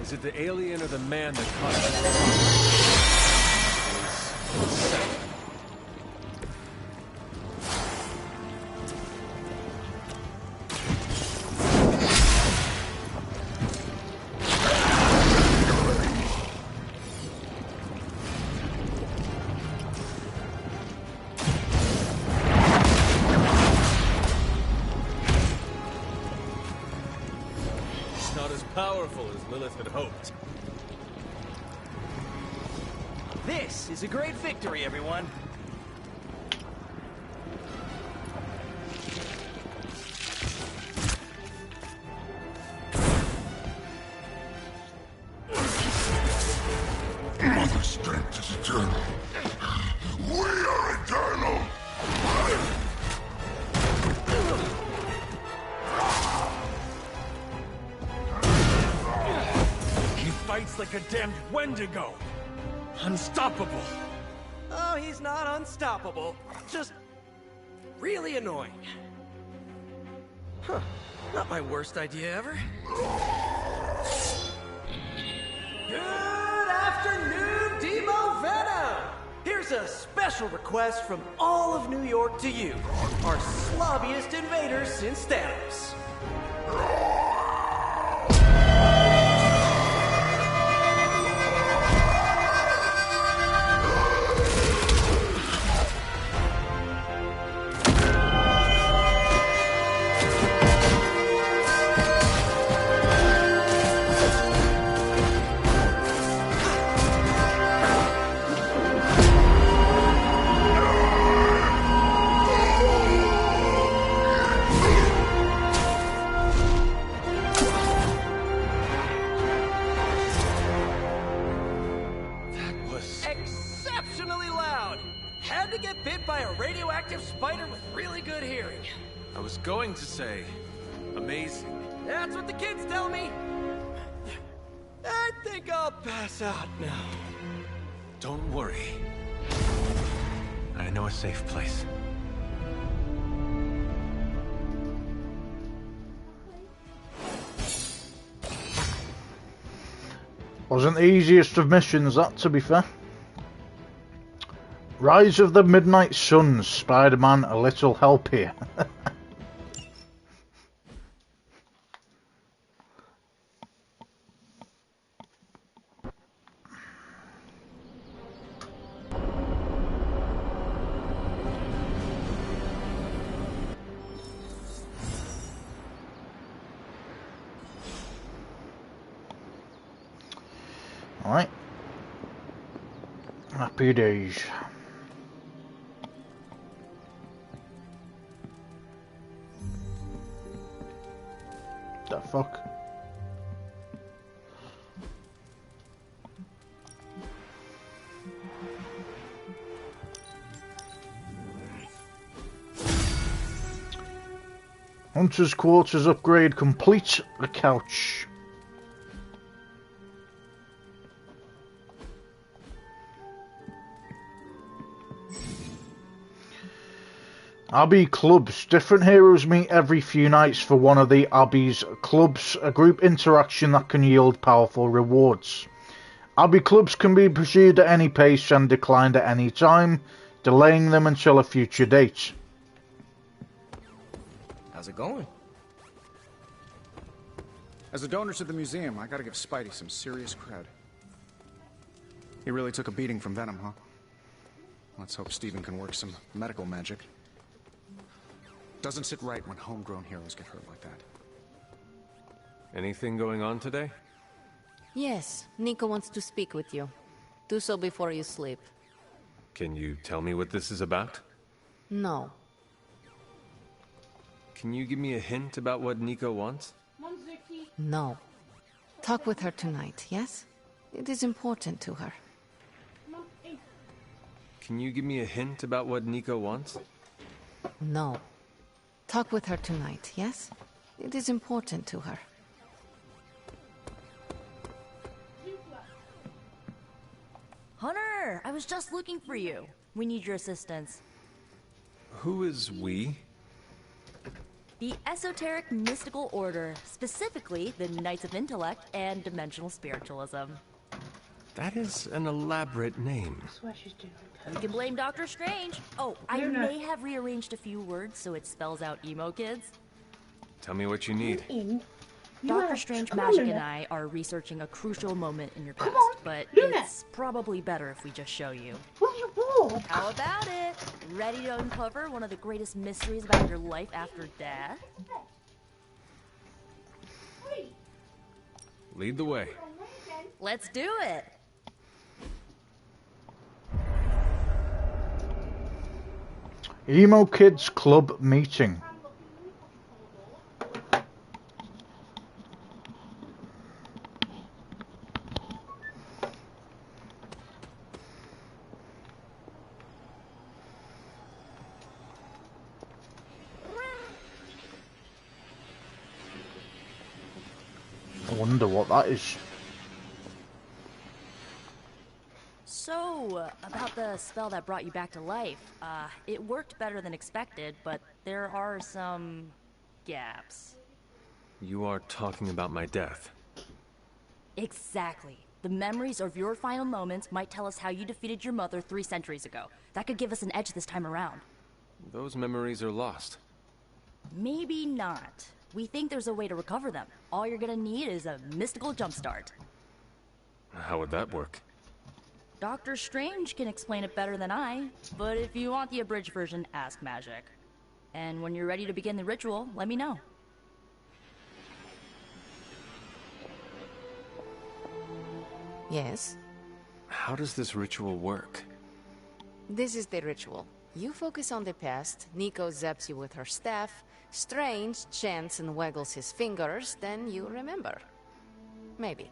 Is it the alien or the man that caught it? Not as powerful as Lilith had hoped. This is a great victory, everyone. Mother strength is eternal. We are eternal. He fights like a damned Wendigo. Unstoppable. Oh, he's not unstoppable. Just really annoying. Huh. Not my worst idea ever. Good afternoon, Demo Venom! Here's a special request from all of New York to you, our slobbiest invaders since Thanos. Exceptionally loud! Had to get bit by a radioactive spider with really good hearing. I was going to say, amazing. That's what the kids tell me. I think I'll pass out now. Don't worry. I know a safe place. Wasn't the easiest of missions, that, to be fair. Rise of the Midnight Suns. Spider-Man, a little help here. Alright. Happy days. The fuck? Hunter's quarters upgrade complete. The couch. Abbey clubs. Different heroes meet every few nights for one of the Abbey's clubs, a group interaction that can yield powerful rewards. Abbey clubs can be pursued at any pace and declined at any time, delaying them until a future date. How's it going? As a donor to the museum, I gotta give Spidey some serious cred. He really took a beating from Venom, huh? Let's hope Steven can work some medical magic. Doesn't sit right when homegrown heroes get hurt like that. Anything going on today? Yes, Nico wants to speak with you. Do so before you sleep. Can you tell me what this is about? No. Can you give me a hint about what Nico wants? No. Talk with her tonight, yes? It is important to her. Can you give me a hint about what Nico wants? No. Talk with her tonight, yes? It is important to her. Hunter, I was just looking for you. We need your assistance. Who is we? The Esoteric Mystical Order, specifically the Knights of Intellect and Dimensional Spiritualism. That is an elaborate name. You can blame Dr. Strange. Oh, I may have rearranged a few words so it spells out emo kids. Tell me what you need. Dr. Strange Magic and I are researching a crucial moment in your past, but it's probably better if we just show you. How about it? Ready to uncover one of the greatest mysteries about your life after death? Lead the way. Let's do it! Emo Kids Club meeting. I wonder what that is. So, about the spell that brought you back to life, it worked better than expected, but there are some gaps. You are talking about my death. Exactly. The memories of your final moments might tell us how you defeated your mother 3 centuries ago. That could give us an edge this time around. Those memories are lost. Maybe not. We think there's a way to recover them. All you're gonna need is a mystical jumpstart. How would that work? Dr. Strange can explain it better than I, but if you want the abridged version, ask Magic. And when you're ready to begin the ritual, let me know. Yes? How does this ritual work? This is the ritual. You focus on the past, Nico zaps you with her staff, Strange chants and waggles his fingers, then you remember. Maybe.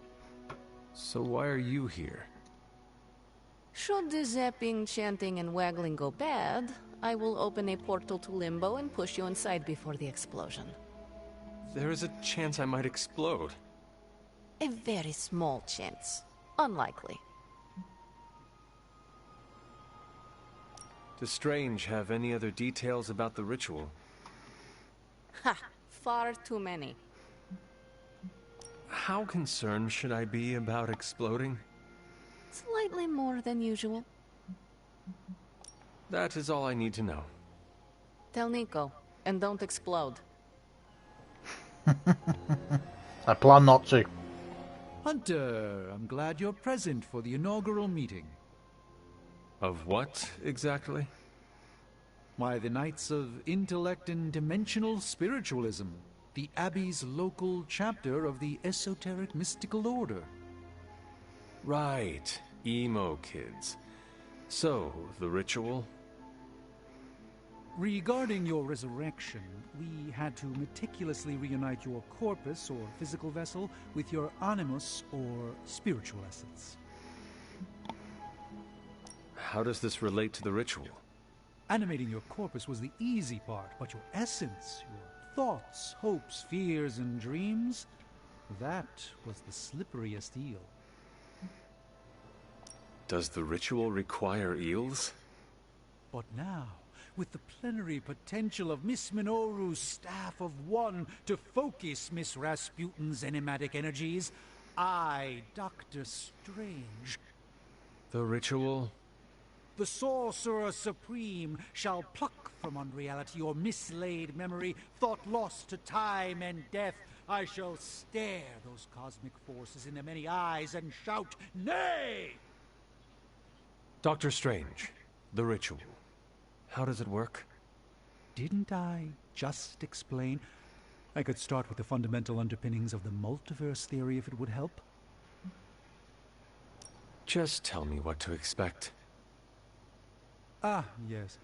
So why are you here? Should the zapping, chanting, and waggling go bad, I will open a portal to Limbo and push you inside before the explosion. There is a chance I might explode. A very small chance. Unlikely. Does Strange have any other details about the ritual? Ha! Far too many. How concerned should I be about exploding? Slightly more than usual. That is all I need to know. Tell Nico, and don't explode. I plan not to. Hunter, I'm glad you're present for the inaugural meeting. Of what, exactly? Why, the Knights of Intellect and Dimensional Spiritualism, the Abbey's local chapter of the Esoteric Mystical Order. Right, emo kids. So, the ritual? Regarding your resurrection, we had to meticulously reunite your corpus, or physical vessel, with your animus, or spiritual essence. How does this relate to the ritual? Animating your corpus was the easy part, but your essence, your thoughts, hopes, fears, and dreams, that was the slipperiest eel. Does the ritual require eels? But now, with the plenary potential of Miss Minoru's Staff of One to focus Miss Rasputin's enigmatic energies, I, Dr. Strange... The ritual? The Sorcerer Supreme shall pluck from unreality your mislaid memory, thought lost to time and death. I shall stare those cosmic forces in their many eyes and shout, nay! Dr. Strange, the ritual. How does it work? Didn't I just explain? I could start with the fundamental underpinnings of the multiverse theory if it would help. Just tell me what to expect. Ah, yes.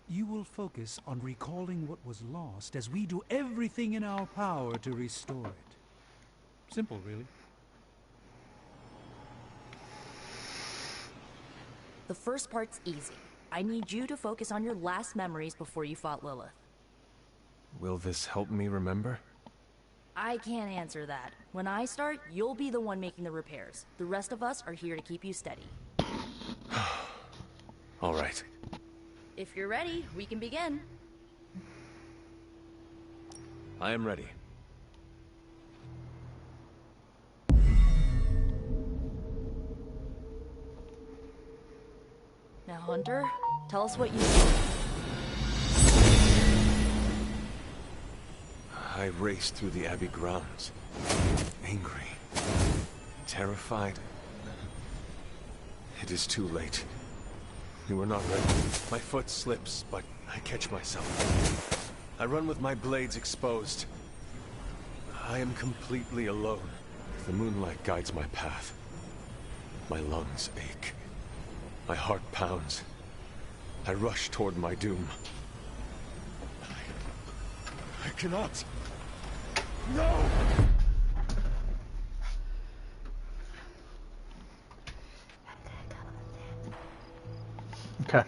You will focus on recalling what was lost as we do everything in our power to restore it. Simple, really. The first part's easy. I need you to focus on your last memories before you fought Lilith. Will this help me remember? I can't answer that. When I start, you'll be the one making the repairs. The rest of us are here to keep you steady. All right. If you're ready, we can begin. I am ready. Now, Hunter, tell us what you I raced through the Abbey grounds. Angry. Terrified. It is too late. We were not ready. My foot slips, but I catch myself. I run with my blades exposed. I am completely alone. The moonlight guides my path. My lungs ache. My heart pounds. I rush toward my doom. I cannot. No! Okay.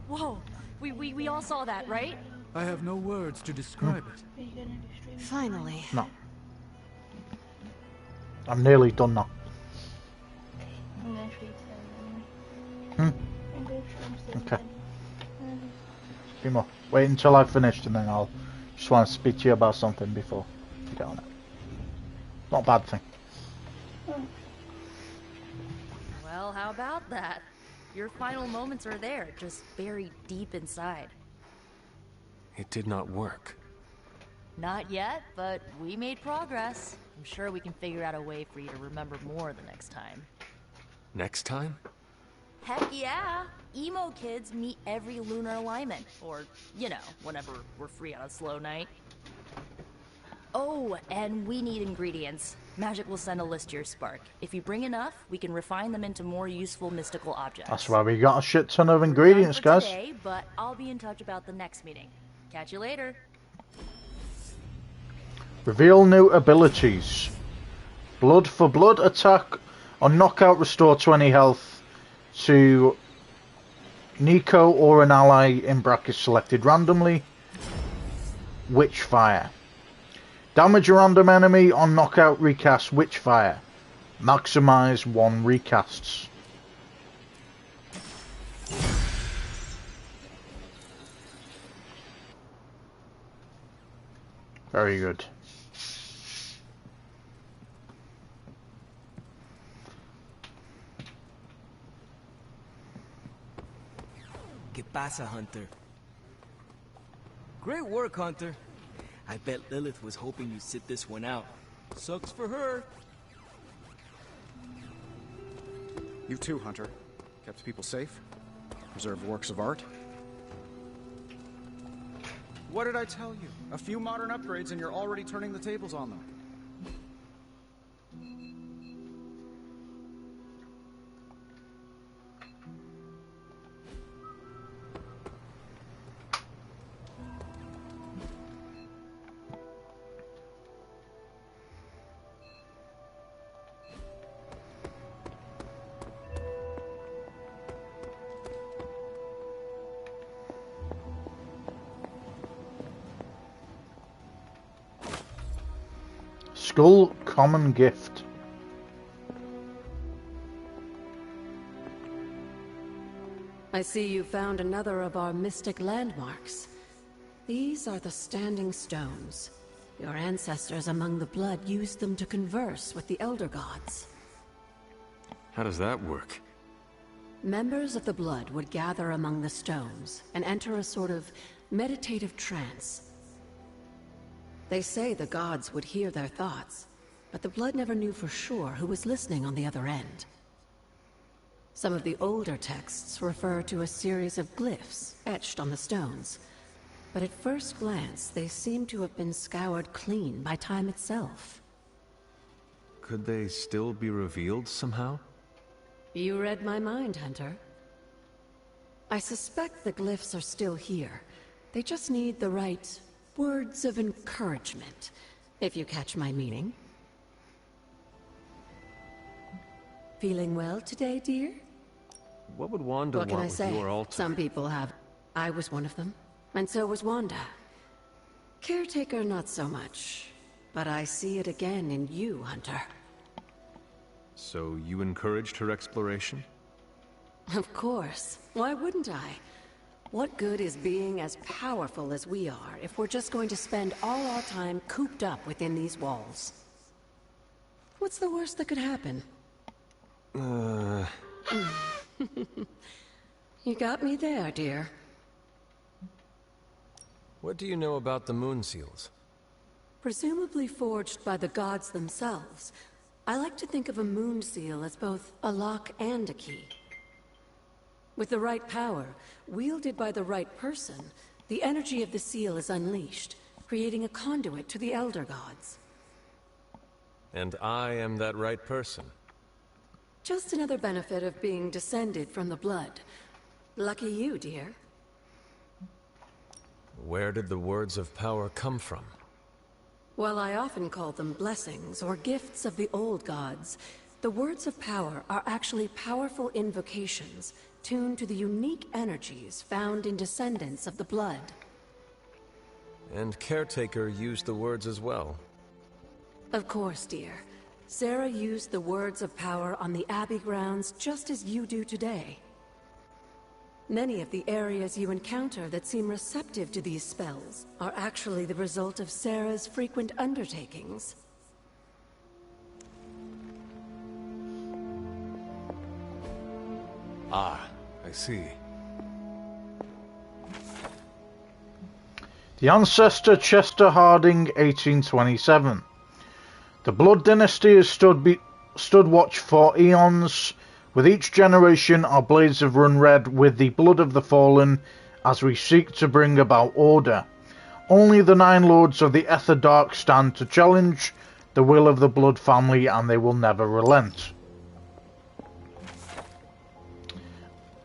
Whoa! We all saw that, right? I have no words to describe it. Finally. No. I'm nearly done now. Okay. A few more. Wait until I've finished and then I'll just want to speak to you about something before you get on it. Not a bad thing. Well, how about that? Your final moments are there, just buried deep inside. It did not work. Not yet, but we made progress. I'm sure we can figure out a way for you to remember more the next time. Next time? Heck yeah! Emo kids meet every lunar alignment. Or, you know, whenever we're free on a slow night. Oh, and we need ingredients. Magic will send a list to your spark. If you bring enough, we can refine them into more useful mystical objects. That's why we got a shit ton of ingredients, guys. Today, but I'll be in touch about the next meeting. Catch you later. Reveal new abilities. Blood for blood attack on knockout, restore 20 health to Nico or an ally in brackets selected randomly. Witchfire. Damage a random enemy on knockout, recast Witchfire. Maximize 1 recasts. Very good. pasa, Hunter? Great work, Hunter. I bet Lilith was hoping you'd sit this one out. Sucks for her. You too, Hunter. Kept people safe. Preserved works of art. What did I tell you? A few modern upgrades and you're already turning the tables on them. Skull common gift. I see you found another of our mystic landmarks. These are the Standing Stones. Your ancestors among the blood used them to converse with the Elder Gods. How does that work? Members of the blood would gather among the stones and enter a sort of meditative trance. They say the gods would hear their thoughts, but the blood never knew for sure who was listening on the other end. Some of the older texts refer to a series of glyphs etched on the stones, but at first glance they seem to have been scoured clean by time itself. Could they still be revealed somehow? You read my mind, Hunter. I suspect the glyphs are still here. They just need the right words of encouragement, if you catch my meaning. Feeling well today, dear? What would Wanda What can want I with say? your altar? Some people have. I was one of them, and so was Wanda. Caretaker, not so much. But I see it again in you, Hunter. So you encouraged her exploration? Of course. Why wouldn't I? What good is being as powerful as we are if we're just going to spend all our time cooped up within these walls? What's the worst that could happen? You got me there, dear. What do you know about the moon seals? Presumably forged by the gods themselves, I like to think of a moon seal as both a lock and a key. With the right power, wielded by the right person, the energy of the seal is unleashed, creating a conduit to the Elder Gods. And I am that right person. Just another benefit of being descended from the blood. Lucky you, dear. Where did the words of power come from? While I often call them blessings or gifts of the old gods, the words of power are actually powerful invocations tuned to the unique energies found in descendants of the blood. And Caretaker used the words as well. Of course, dear. Sarah used the words of power on the Abbey grounds just as you do today. Many of the areas you encounter that seem receptive to these spells are actually the result of Sarah's frequent undertakings. Ah, I see. The Ancestor Chester Harding, 1827. The Blood Dynasty has stood watch for eons. With each generation, our blades have run red with the blood of the fallen as we seek to bring about order. Only the 9 Lords of the Ether Dark stand to challenge the will of the Blood family, and they will never relent.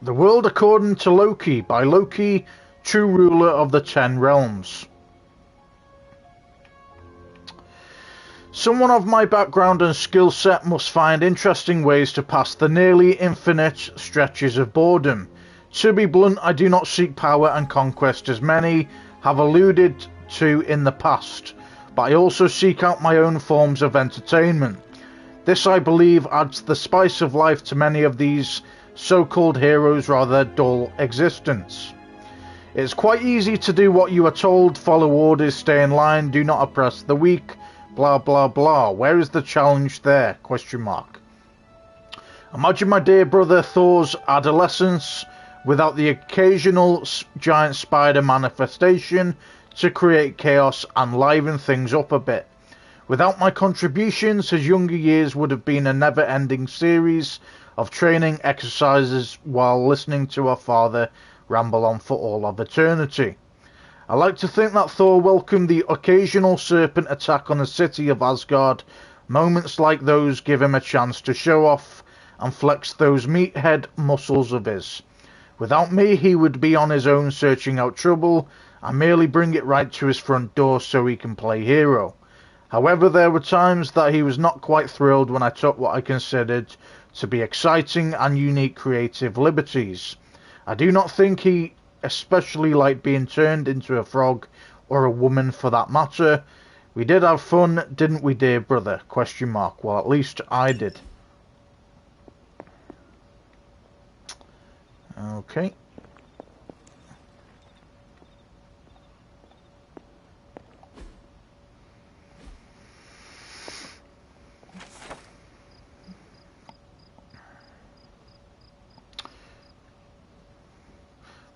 The World According to Loki, by Loki, true ruler of the 10 realms. Someone of my background and skill set must find interesting ways to pass the nearly infinite stretches of boredom. To be blunt, I do not seek power and conquest as many have alluded to in the past, but I also seek out my own forms of entertainment. This, I believe, adds the spice of life to many of these so-called heroes' rather dull existence. It's quite easy to do what you are told, follow orders, stay in line, do not oppress the weak, blah blah blah. Where is the challenge there? Question mark. Imagine my dear brother Thor's adolescence, without the occasional giant spider manifestation to create chaos and liven things up a bit. Without my contributions, his younger years would have been a never-ending series of training exercises while listening to our father ramble on for all of eternity. I like to think that Thor welcomed the occasional serpent attack on the city of Asgard. Moments like those give him a chance to show off and flex those meathead muscles of his. Without me, he would be on his own searching out trouble. I merely bring it right to his front door so he can play hero. However, there were times that he was not quite thrilled when I took what I considered to be exciting and unique creative liberties. I do not think he especially liked being turned into a frog, or a woman for that matter. We did have fun, didn't we, dear brother? ? Well, at least I did. Okay.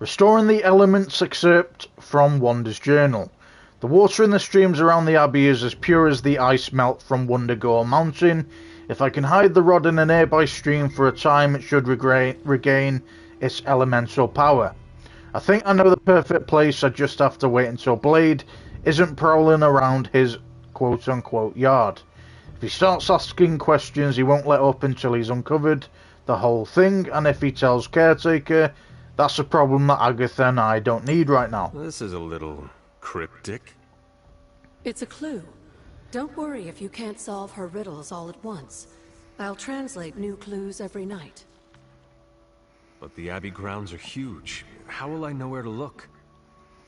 Restoring the elements excerpt from Wanda's journal. The water in the streams around the abbey is as pure as the ice melt from Wundagore Mountain. If I can hide the rod in a nearby stream for a time, it should regain its elemental power. I think I know the perfect place. I just have to wait until Blade isn't prowling around his quote-unquote yard. If he starts asking questions, he won't let up until he's uncovered the whole thing, and if he tells Caretaker, that's a problem that Agatha and I don't need right now. This is a little cryptic. It's a clue. Don't worry if you can't solve her riddles all at once. I'll translate new clues every night. But the Abbey grounds are huge. How will I know where to look?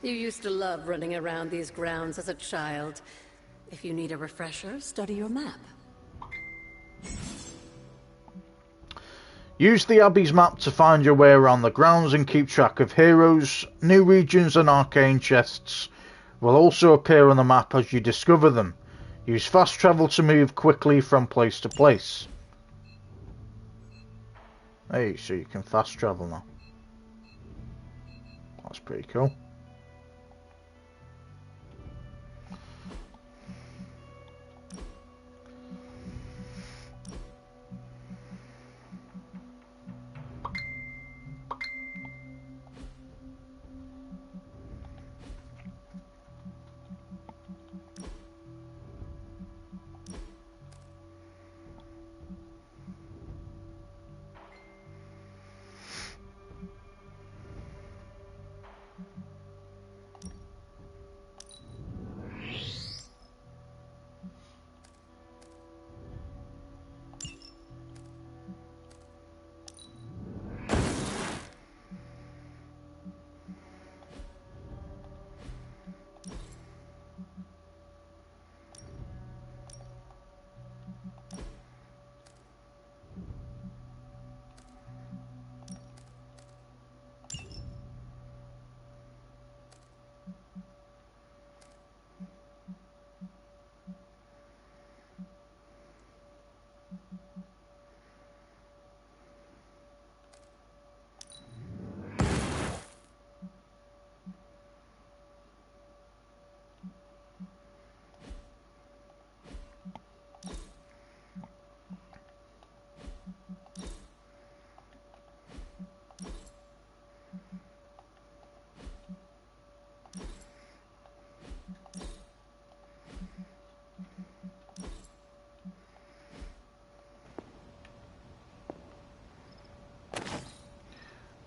You used to love running around these grounds as a child. If you need a refresher, study your map. Use the Abbey's map to find your way around the grounds and keep track of heroes. New regions and arcane chests will also appear on the map as you discover them. Use fast travel to move quickly from place to place. Hey, so you can fast travel now. That's pretty cool.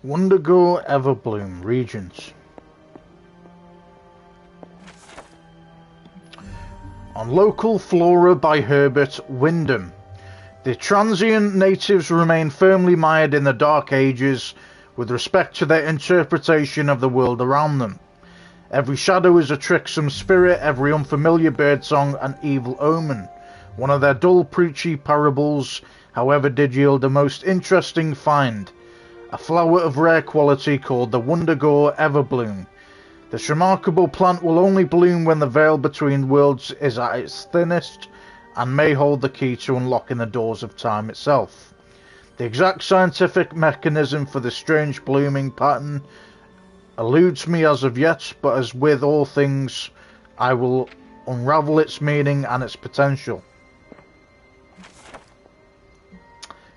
Wundagore Everbloom regions. On Local Flora by Herbert Wyndham. The transient natives remain firmly mired in the Dark Ages with respect to their interpretation of the world around them. Every shadow is a tricksome spirit, every unfamiliar birdsong an evil omen. One of their dull, preachy parables, however, did yield a most interesting find. A flower of rare quality called the Wundagore Everbloom. This remarkable plant will only bloom when the veil between worlds is at its thinnest, and may hold the key to unlocking the doors of time itself. The exact scientific mechanism for this strange blooming pattern eludes me as of yet, but as with all things, I will unravel its meaning and its potential.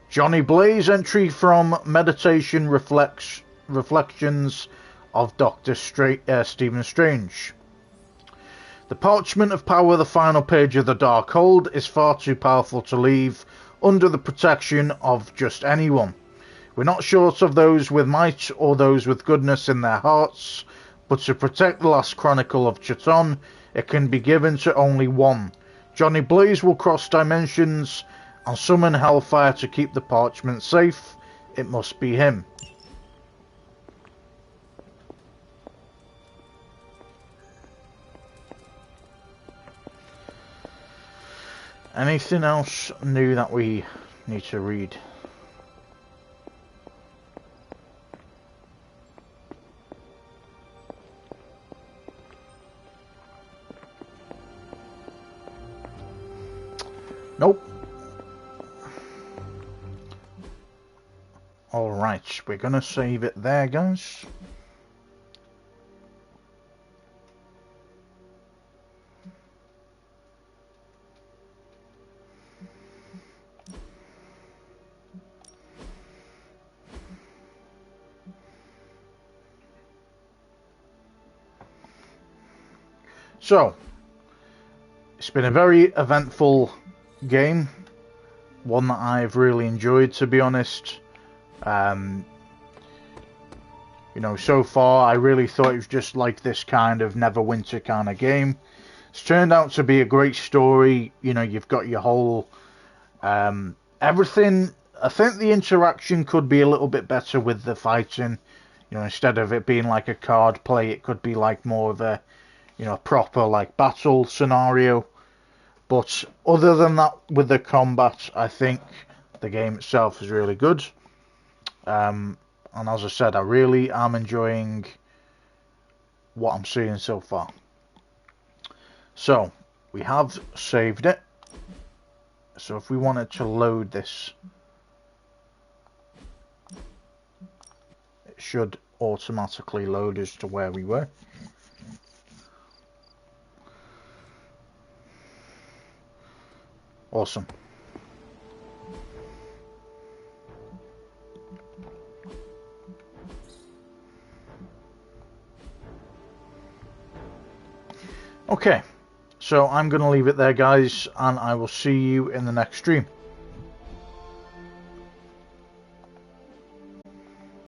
Johnny Blaze entry from Meditation Reflections of Dr. Stephen Strange. The Parchment of Power, the final page of the Darkhold, is far too powerful to leave under the protection of just anyone. We're not short of those with might or those with goodness in their hearts, but to protect the last chronicle of Chthon, it can be given to only one. Johnny Blaze will cross dimensions and summon hellfire to keep the parchment safe. It must be him. Anything else new that we need to read? Nope. Alright, we're gonna save it there, guys. So, it's been a very eventful game, one that I've really enjoyed, to be honest. You know, so far I really thought it was just like this kind of Neverwinter kind of game. It's turned out to be a great story. You know, you've got your whole everything. I think the interaction could be a little bit better with the fighting. You know, instead of it being like a card play, it could be like more of a, you know, proper like battle scenario. But other than that, with the combat, I think the game itself is really good. And as I said, I really am enjoying what I'm seeing so far. So, we have saved it. So if we wanted to load this, it should automatically load us to where we were. Awesome. Okay, so I'm going to leave it there, guys, and I will see you in the next stream.